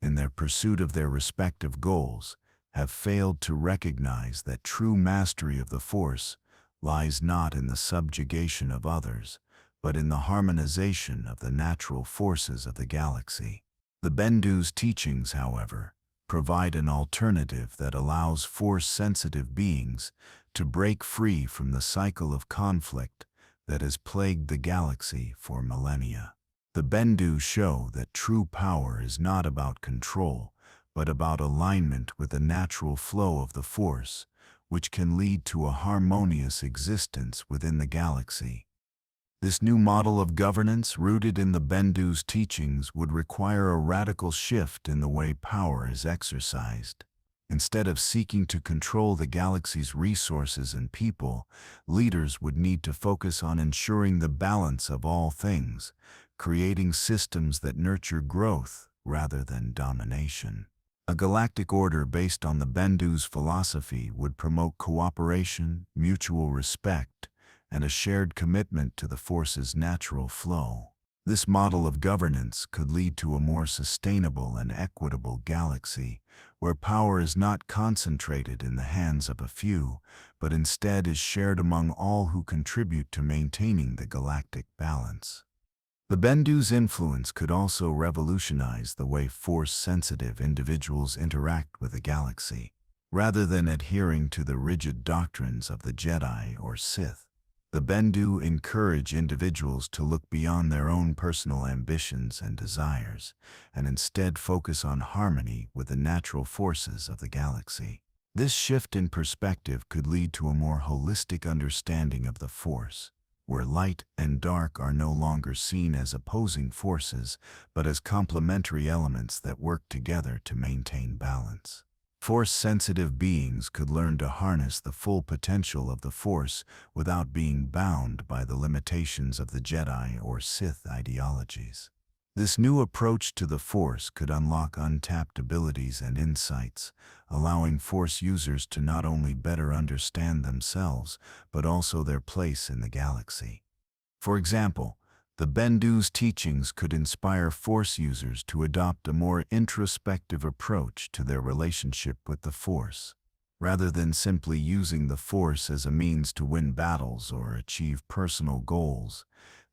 in their pursuit of their respective goals, have failed to recognize that true mastery of the Force lies not in the subjugation of others, but in the harmonization of the natural forces of the galaxy. The Bendu's teachings, however, provide an alternative that allows Force-sensitive beings to break free from the cycle of conflict that has plagued the galaxy for millennia. The Bendu show that true power is not about control, but about alignment with the natural flow of the Force, which can lead to a harmonious existence within the galaxy. This new model of governance, rooted in the Bendu's teachings, would require a radical shift in the way power is exercised. Instead of seeking to control the galaxy's resources and people, leaders would need to focus on ensuring the balance of all things, creating systems that nurture growth rather than domination. A galactic order based on the Bendu's philosophy would promote cooperation, mutual respect, and a shared commitment to the Force's natural flow. This model of governance could lead to a more sustainable and equitable galaxy, where power is not concentrated in the hands of a few, but instead is shared among all who contribute to maintaining the galactic balance. The Bendu's influence could also revolutionize the way Force-sensitive individuals interact with the galaxy. Rather than adhering to the rigid doctrines of the Jedi or Sith, the Bendu encourage individuals to look beyond their own personal ambitions and desires, and instead focus on harmony with the natural forces of the galaxy. This shift in perspective could lead to a more holistic understanding of the Force, where light and dark are no longer seen as opposing forces, but as complementary elements that work together to maintain balance. Force-sensitive beings could learn to harness the full potential of the Force without being bound by the limitations of the Jedi or Sith ideologies. This new approach to the Force could unlock untapped abilities and insights, allowing Force users to not only better understand themselves, but also their place in the galaxy. For example, the Bendu's teachings could inspire Force users to adopt a more introspective approach to their relationship with the Force. Rather than simply using the Force as a means to win battles or achieve personal goals,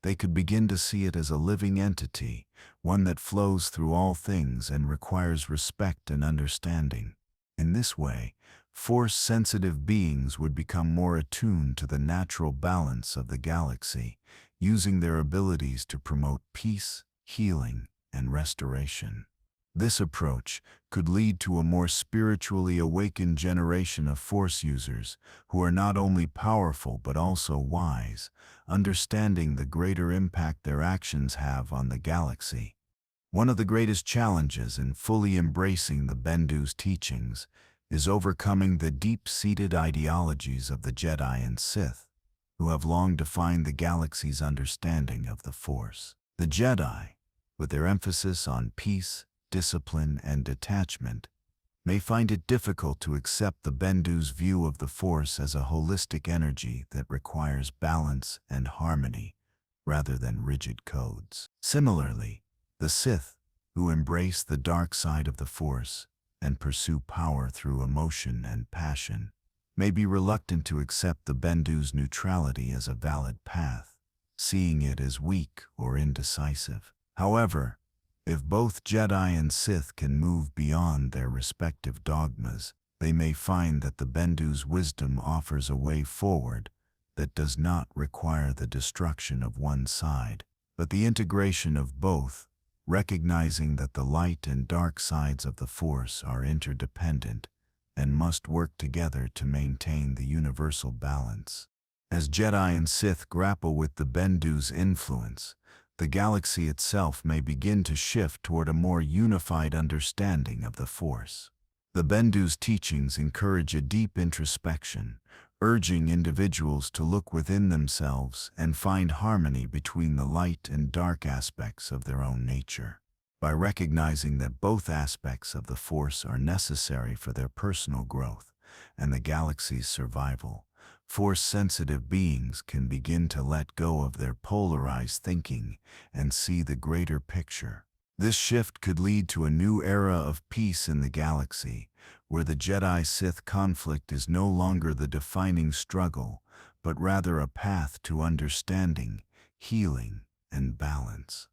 they could begin to see it as a living entity, one that flows through all things and requires respect and understanding. In this way, Force-sensitive beings would become more attuned to the natural balance of the galaxy, using their abilities to promote peace, healing, and restoration. This approach could lead to a more spiritually awakened generation of Force users who are not only powerful but also wise, understanding the greater impact their actions have on the galaxy. One of the greatest challenges in fully embracing the Bendu's teachings is overcoming the deep-seated ideologies of the Jedi and Sith, who have long defined the galaxy's understanding of the Force. The Jedi, with their emphasis on peace, discipline, and detachment, may find it difficult to accept the Bendu's view of the Force as a holistic energy that requires balance and harmony rather than rigid codes. Similarly, the Sith, who embrace the dark side of the Force and pursue power through emotion and passion, may be reluctant to accept the Bendu's neutrality as a valid path, seeing it as weak or indecisive. However, if both Jedi and Sith can move beyond their respective dogmas, they may find that the Bendu's wisdom offers a way forward that does not require the destruction of one side, but the integration of both, recognizing that the light and dark sides of the Force are interdependent and must work together to maintain the universal balance. As Jedi and Sith grapple with the Bendu's influence, the galaxy itself may begin to shift toward a more unified understanding of the Force. The Bendu's teachings encourage a deep introspection, urging individuals to look within themselves and find harmony between the light and dark aspects of their own nature. By recognizing that both aspects of the Force are necessary for their personal growth and the galaxy's survival, Force-sensitive beings can begin to let go of their polarized thinking and see the greater picture. This shift could lead to a new era of peace in the galaxy, where the Jedi-Sith conflict is no longer the defining struggle, but rather a path to understanding, healing, and balance.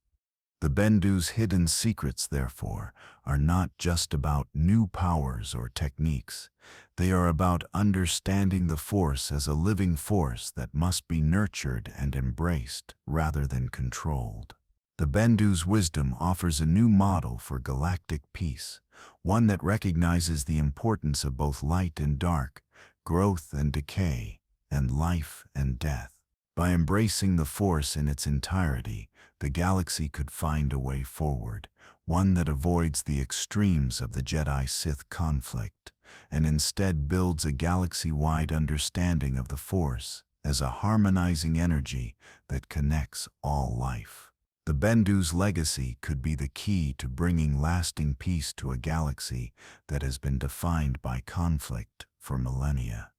The Bendu's hidden secrets, therefore, are not just about new powers or techniques. They are about understanding the Force as a living force that must be nurtured and embraced rather than controlled. The Bendu's wisdom offers a new model for galactic peace, one that recognizes the importance of both light and dark, growth and decay, and life and death. By embracing the Force in its entirety, the galaxy could find a way forward, one that avoids the extremes of the Jedi-Sith conflict, and instead builds a galaxy-wide understanding of the Force as a harmonizing energy that connects all life. The Bendu's legacy could be the key to bringing lasting peace to a galaxy that has been defined by conflict for millennia.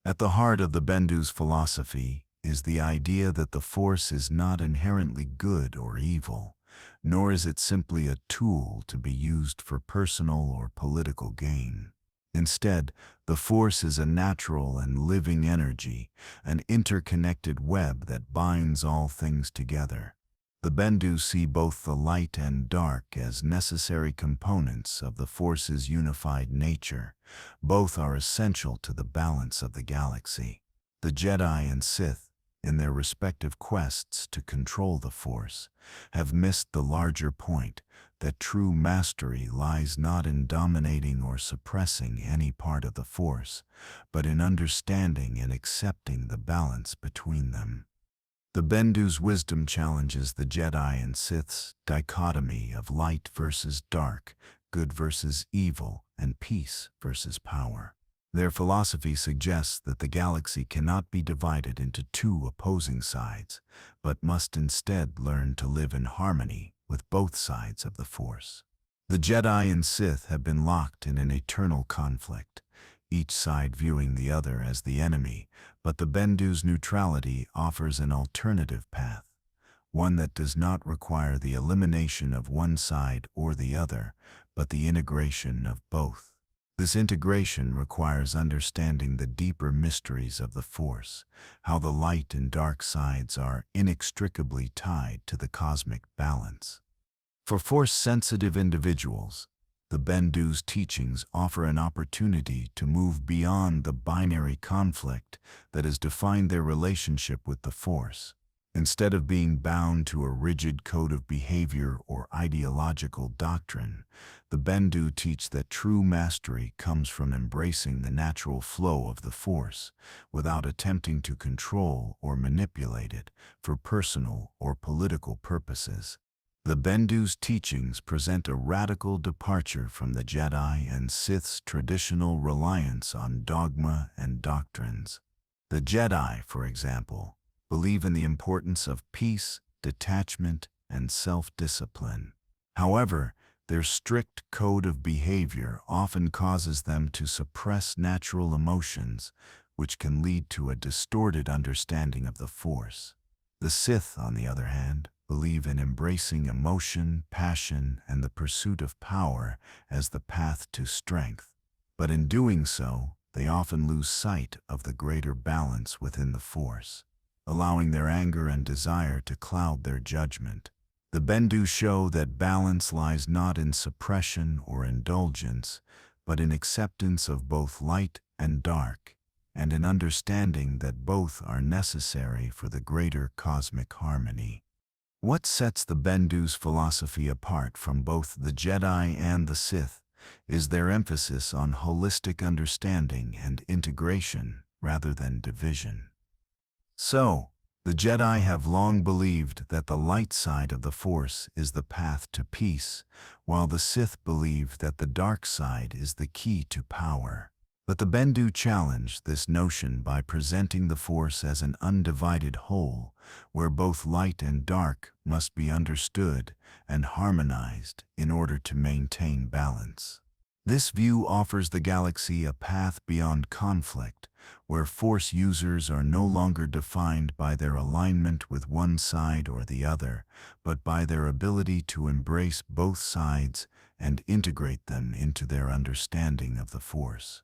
At the heart of the Bendu's philosophy is the idea that the Force is not inherently good or evil, nor is it simply a tool to be used for personal or political gain. Instead, the Force is a natural and living energy, an interconnected web that binds all things together. The Bendu see both the light and dark as necessary components of the Force's unified nature. Both are essential to the balance of the galaxy. The Jedi and Sith, in their respective quests to control the Force, have missed the larger point that true mastery lies not in dominating or suppressing any part of the Force, but in understanding and accepting the balance between them. The Bendu's wisdom challenges the Jedi and Sith's dichotomy of light versus dark, good versus evil, and peace versus power. Their philosophy suggests that the galaxy cannot be divided into two opposing sides, but must instead learn to live in harmony with both sides of the Force. The Jedi and Sith have been locked in an eternal conflict, each side viewing the other as the enemy, but the Bendu's neutrality offers an alternative path, one that does not require the elimination of one side or the other, but the integration of both. This integration requires understanding the deeper mysteries of the Force, how the light and dark sides are inextricably tied to the cosmic balance. For Force-sensitive individuals, the Bendu's teachings offer an opportunity to move beyond the binary conflict that has defined their relationship with the Force. Instead of being bound to a rigid code of behavior or ideological doctrine, the Bendu teach that true mastery comes from embracing the natural flow of the Force without attempting to control or manipulate it for personal or political purposes. The Bendu's teachings present a radical departure from the Jedi and Sith's traditional reliance on dogma and doctrines. The Jedi, for example, believe in the importance of peace, detachment, and self-discipline. However, their strict code of behavior often causes them to suppress natural emotions, which can lead to a distorted understanding of the Force. The Sith, on the other hand, believe in embracing emotion, passion, and the pursuit of power as the path to strength. But in doing so, they often lose sight of the greater balance within the Force, allowing their anger and desire to cloud their judgment. The Bendu show that balance lies not in suppression or indulgence, but in acceptance of both light and dark, and in understanding that both are necessary for the greater cosmic harmony. What sets the Bendu's philosophy apart from both the Jedi and the Sith is their emphasis on holistic understanding and integration rather than division. So, the Jedi have long believed that the light side of the Force is the path to peace, while the Sith believe that the dark side is the key to power. But the Bendu challenge this notion by presenting the Force as an undivided whole, where both light and dark must be understood and harmonized in order to maintain balance. This view offers the galaxy a path beyond conflict, where Force users are no longer defined by their alignment with one side or the other, but by their ability to embrace both sides and integrate them into their understanding of the Force.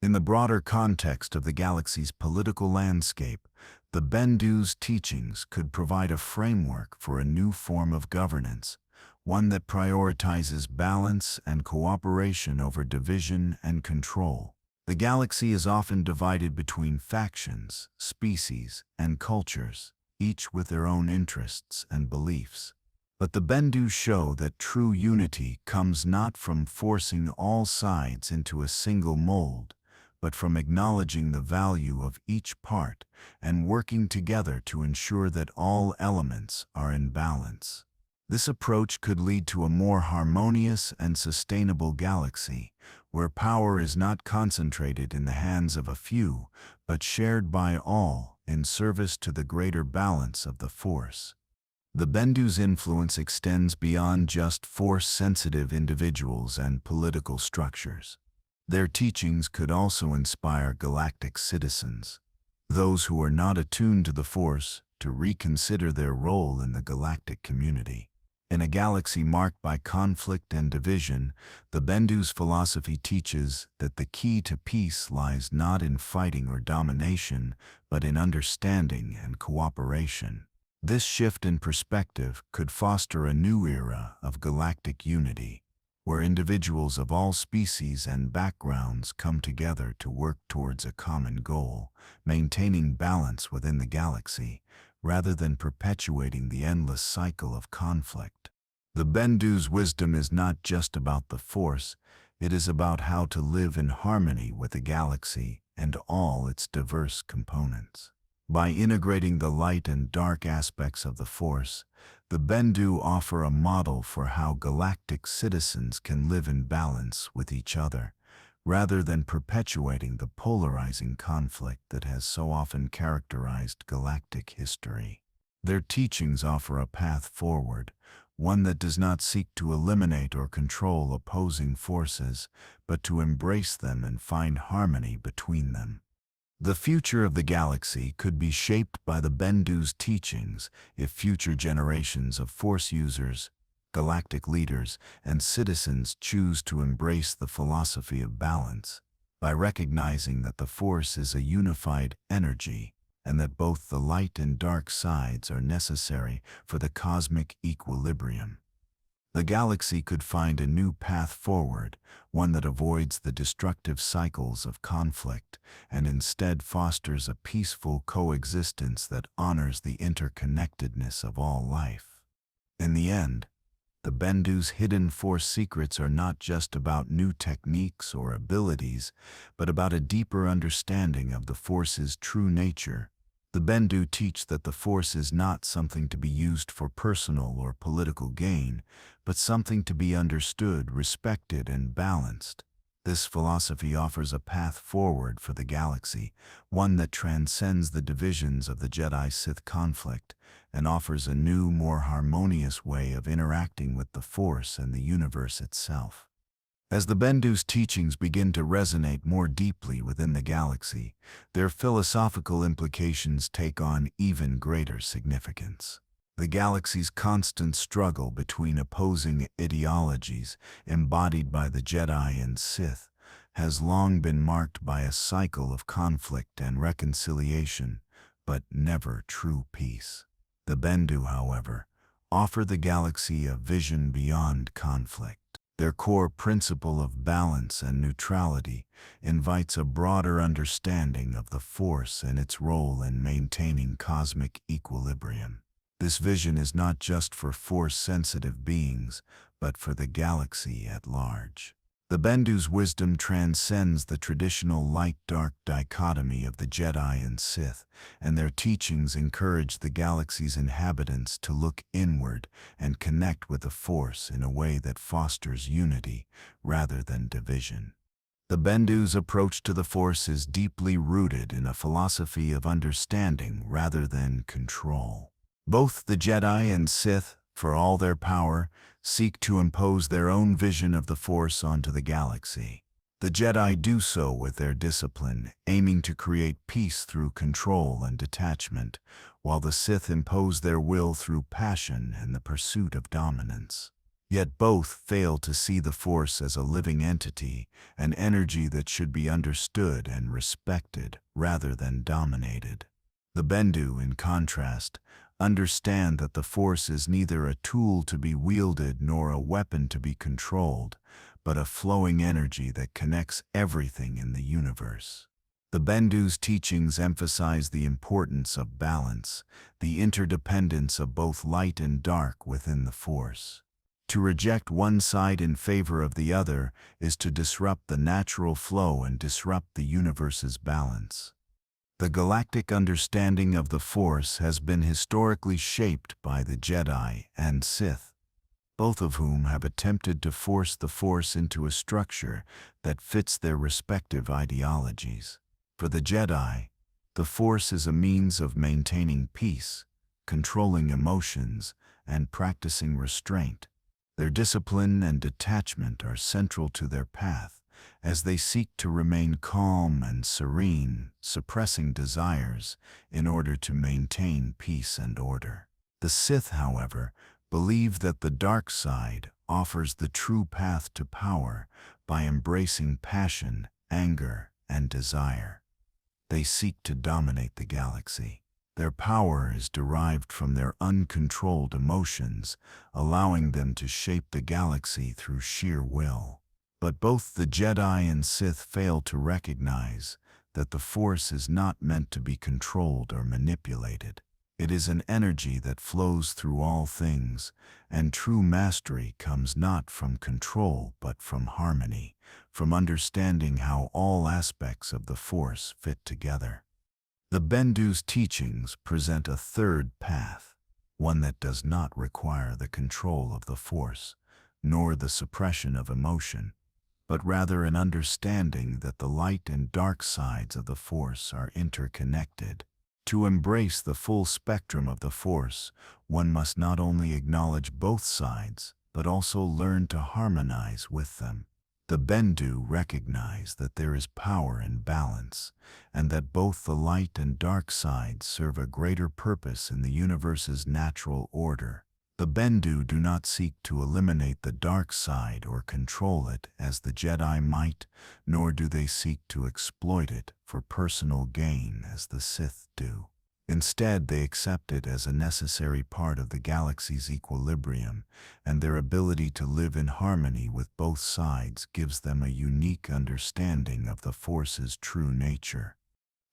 In the broader context of the galaxy's political landscape, the Bendu's teachings could provide a framework for a new form of governance, one that prioritizes balance and cooperation over division and control. The galaxy is often divided between factions, species, and cultures, each with their own interests and beliefs. But the Bendu show that true unity comes not from forcing all sides into a single mold, but from acknowledging the value of each part and working together to ensure that all elements are in balance. This approach could lead to a more harmonious and sustainable galaxy, where power is not concentrated in the hands of a few, but shared by all in service to the greater balance of the Force. The Bendu's influence extends beyond just Force-sensitive individuals and political structures. Their teachings could also inspire galactic citizens, those who are not attuned to the Force, to reconsider their role in the galactic community. In a galaxy marked by conflict and division, the Bendu's philosophy teaches that the key to peace lies not in fighting or domination, but in understanding and cooperation. This shift in perspective could foster a new era of galactic unity, where individuals of all species and backgrounds come together to work towards a common goal, maintaining balance within the galaxy, rather than perpetuating the endless cycle of conflict. The Bendu's wisdom is not just about the Force, it is about how to live in harmony with the galaxy and all its diverse components. By integrating the light and dark aspects of the Force, the Bendu offer a model for how galactic citizens can live in balance with each other, rather than perpetuating the polarizing conflict that has so often characterized galactic history. Their teachings offer a path forward, one that does not seek to eliminate or control opposing forces, but to embrace them and find harmony between them. The future of the galaxy could be shaped by the Bendu's teachings if future generations of Force users, galactic leaders, and citizens choose to embrace the philosophy of balance, by recognizing that the Force is a unified energy and that both the light and dark sides are necessary for the cosmic equilibrium. The galaxy could find a new path forward, one that avoids the destructive cycles of conflict and instead fosters a peaceful coexistence that honors the interconnectedness of all life. In the end, the Bendu's hidden Force secrets are not just about new techniques or abilities, but about a deeper understanding of the Force's true nature. The Bendu teach that the Force is not something to be used for personal or political gain, but something to be understood, respected, and balanced. This philosophy offers a path forward for the galaxy, one that transcends the divisions of the Jedi-Sith conflict and offers a new, more harmonious way of interacting with the Force and the universe itself. As the Bendu's teachings begin to resonate more deeply within the galaxy, their philosophical implications take on even greater significance. The galaxy's constant struggle between opposing ideologies, embodied by the Jedi and Sith, has long been marked by a cycle of conflict and reconciliation, but never true peace. The Bendu, however, offer the galaxy a vision beyond conflict. Their core principle of balance and neutrality invites a broader understanding of the Force and its role in maintaining cosmic equilibrium. This vision is not just for Force-sensitive beings, but for the galaxy at large. The Bendu's wisdom transcends the traditional light-dark dichotomy of the Jedi and Sith, and their teachings encourage the galaxy's inhabitants to look inward and connect with the Force in a way that fosters unity rather than division. The Bendu's approach to the Force is deeply rooted in a philosophy of understanding rather than control. Both the Jedi and Sith, for all their power, seek to impose their own vision of the Force onto the galaxy. The Jedi do so with their discipline, aiming to create peace through control and detachment, while the Sith impose their will through passion and the pursuit of dominance. Yet both fail to see the Force as a living entity, an energy that should be understood and respected rather than dominated. The Bendu, in contrast, understand that the Force is neither a tool to be wielded nor a weapon to be controlled, but a flowing energy that connects everything in the universe. The Bendu's teachings emphasize the importance of balance, the interdependence of both light and dark within the Force. To reject one side in favor of the other is to disrupt the natural flow and disrupt the universe's balance. The galactic understanding of the Force has been historically shaped by the Jedi and Sith, both of whom have attempted to force the Force into a structure that fits their respective ideologies. For the Jedi, the Force is a means of maintaining peace, controlling emotions, and practicing restraint. Their discipline and detachment are central to their path, as they seek to remain calm and serene, suppressing desires in order to maintain peace and order. The Sith, however, believe that the dark side offers the true path to power by embracing passion, anger, and desire. They seek to dominate the galaxy. Their power is derived from their uncontrolled emotions, allowing them to shape the galaxy through sheer will. But both the Jedi and Sith fail to recognize that the Force is not meant to be controlled or manipulated. It is an energy that flows through all things, and true mastery comes not from control but from harmony, from understanding how all aspects of the Force fit together. The Bendu's teachings present a third path, one that does not require the control of the Force, nor the suppression of emotion, but rather an understanding that the light and dark sides of the Force are interconnected. To embrace the full spectrum of the Force, one must not only acknowledge both sides, but also learn to harmonize with them. The Bendu recognize that there is power in balance, and that both the light and dark sides serve a greater purpose in the universe's natural order. The Bendu do not seek to eliminate the dark side or control it as the Jedi might, nor do they seek to exploit it for personal gain as the Sith do. Instead, they accept it as a necessary part of the galaxy's equilibrium, and their ability to live in harmony with both sides gives them a unique understanding of the Force's true nature.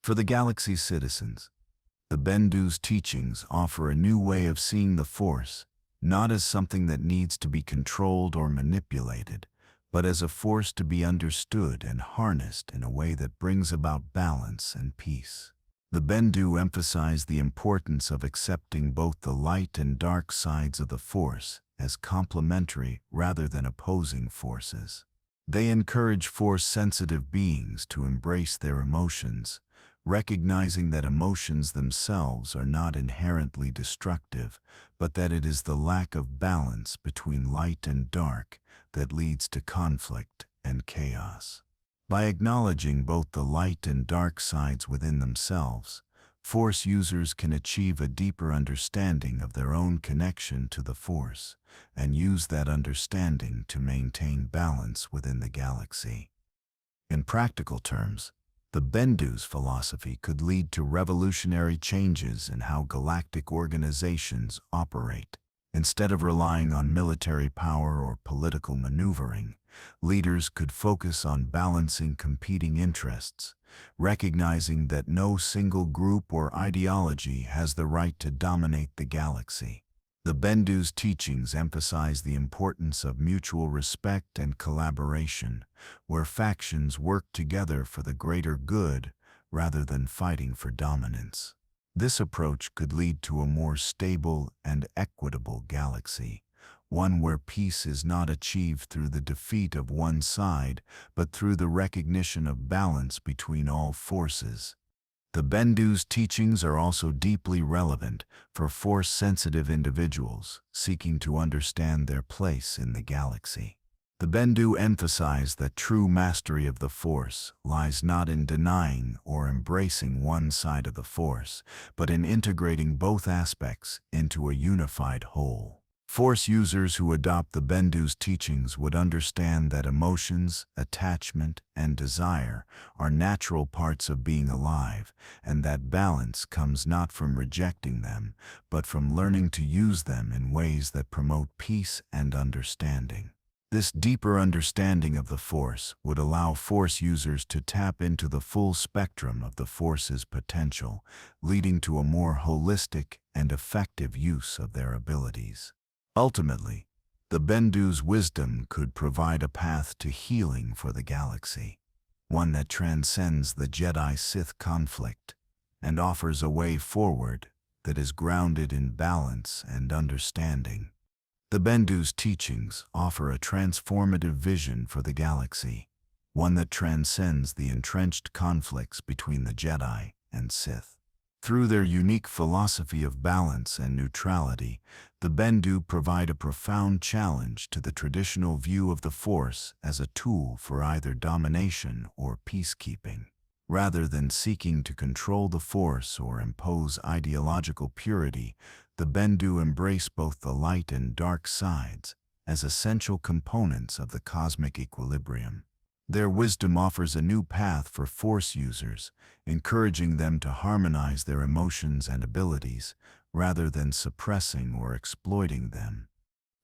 For the galaxy's citizens, the Bendu's teachings offer a new way of seeing the Force, not as something that needs to be controlled or manipulated, but as a force to be understood and harnessed in a way that brings about balance and peace. The Bendu emphasize the importance of accepting both the light and dark sides of the Force as complementary rather than opposing forces. They encourage Force-sensitive beings to embrace their emotions, recognizing that emotions themselves are not inherently destructive, but that it is the lack of balance between light and dark that leads to conflict and chaos. By acknowledging both the light and dark sides within themselves, Force users can achieve a deeper understanding of their own connection to the Force, and use that understanding to maintain balance within the galaxy. In practical terms, the Bendu's philosophy could lead to revolutionary changes in how galactic organizations operate. Instead of relying on military power or political maneuvering, leaders could focus on balancing competing interests, recognizing that no single group or ideology has the right to dominate the galaxy. The Bendu's teachings emphasize the importance of mutual respect and collaboration, where factions work together for the greater good rather than fighting for dominance. This approach could lead to a more stable and equitable galaxy, one where peace is not achieved through the defeat of one side, but through the recognition of balance between all forces. The Bendu's teachings are also deeply relevant for Force-sensitive individuals seeking to understand their place in the galaxy. The Bendu emphasize that true mastery of the Force lies not in denying or embracing one side of the Force, but in integrating both aspects into a unified whole. Force users who adopt the Bendu's teachings would understand that emotions, attachment, and desire are natural parts of being alive, and that balance comes not from rejecting them, but from learning to use them in ways that promote peace and understanding. This deeper understanding of the Force would allow Force users to tap into the full spectrum of the Force's potential, leading to a more holistic and effective use of their abilities. Ultimately, the Bendu's wisdom could provide a path to healing for the galaxy, one that transcends the Jedi-Sith conflict and offers a way forward that is grounded in balance and understanding. The Bendu's teachings offer a transformative vision for the galaxy, one that transcends the entrenched conflicts between the Jedi and Sith. Through their unique philosophy of balance and neutrality, the Bendu provide a profound challenge to the traditional view of the Force as a tool for either domination or peacekeeping. Rather than seeking to control the Force or impose ideological purity, the Bendu embrace both the light and dark sides as essential components of the cosmic equilibrium. Their wisdom offers a new path for Force users, encouraging them to harmonize their emotions and abilities rather than suppressing or exploiting them.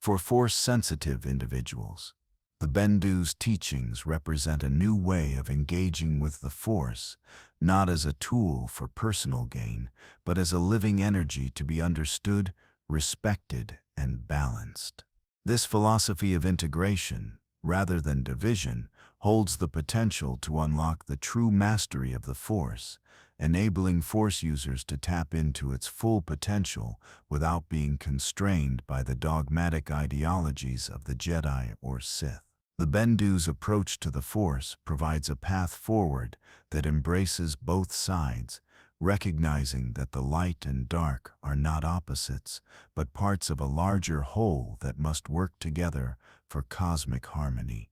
For Force-sensitive individuals, the Bendu's teachings represent a new way of engaging with the Force, not as a tool for personal gain, but as a living energy to be understood, respected, and balanced. This philosophy of integration, rather than division, holds the potential to unlock the true mastery of the Force, enabling Force users to tap into its full potential without being constrained by the dogmatic ideologies of the Jedi or Sith. The Bendu's approach to the Force provides a path forward that embraces both sides, recognizing that the light and dark are not opposites, but parts of a larger whole that must work together for cosmic harmony.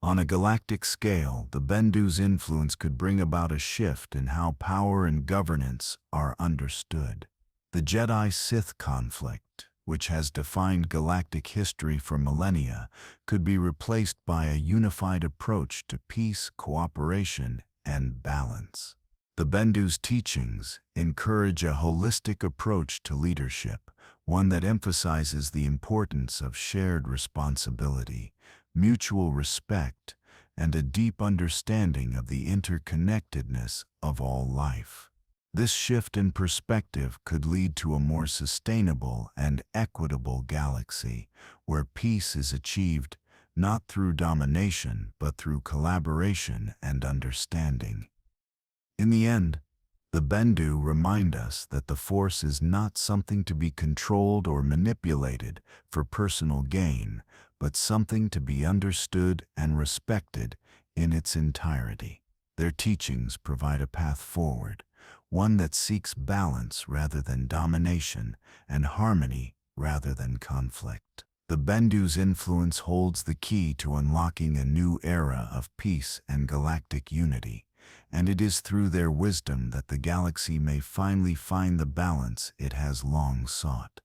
On a galactic scale, the Bendu's influence could bring about a shift in how power and governance are understood. The Jedi-Sith conflict, which has defined galactic history for millennia, could be replaced by a unified approach to peace, cooperation, and balance. The Bendu's teachings encourage a holistic approach to leadership, one that emphasizes the importance of shared responsibility, mutual respect, and a deep understanding of the interconnectedness of all life. This shift in perspective could lead to a more sustainable and equitable galaxy, where peace is achieved not through domination but through collaboration and understanding. In the end, the Bendu remind us that the Force is not something to be controlled or manipulated for personal gain, but something to be understood and respected in its entirety. Their teachings provide a path forward, one that seeks balance rather than domination and harmony rather than conflict. The Bendu's influence holds the key to unlocking a new era of peace and galactic unity, and it is through their wisdom that the galaxy may finally find the balance it has long sought.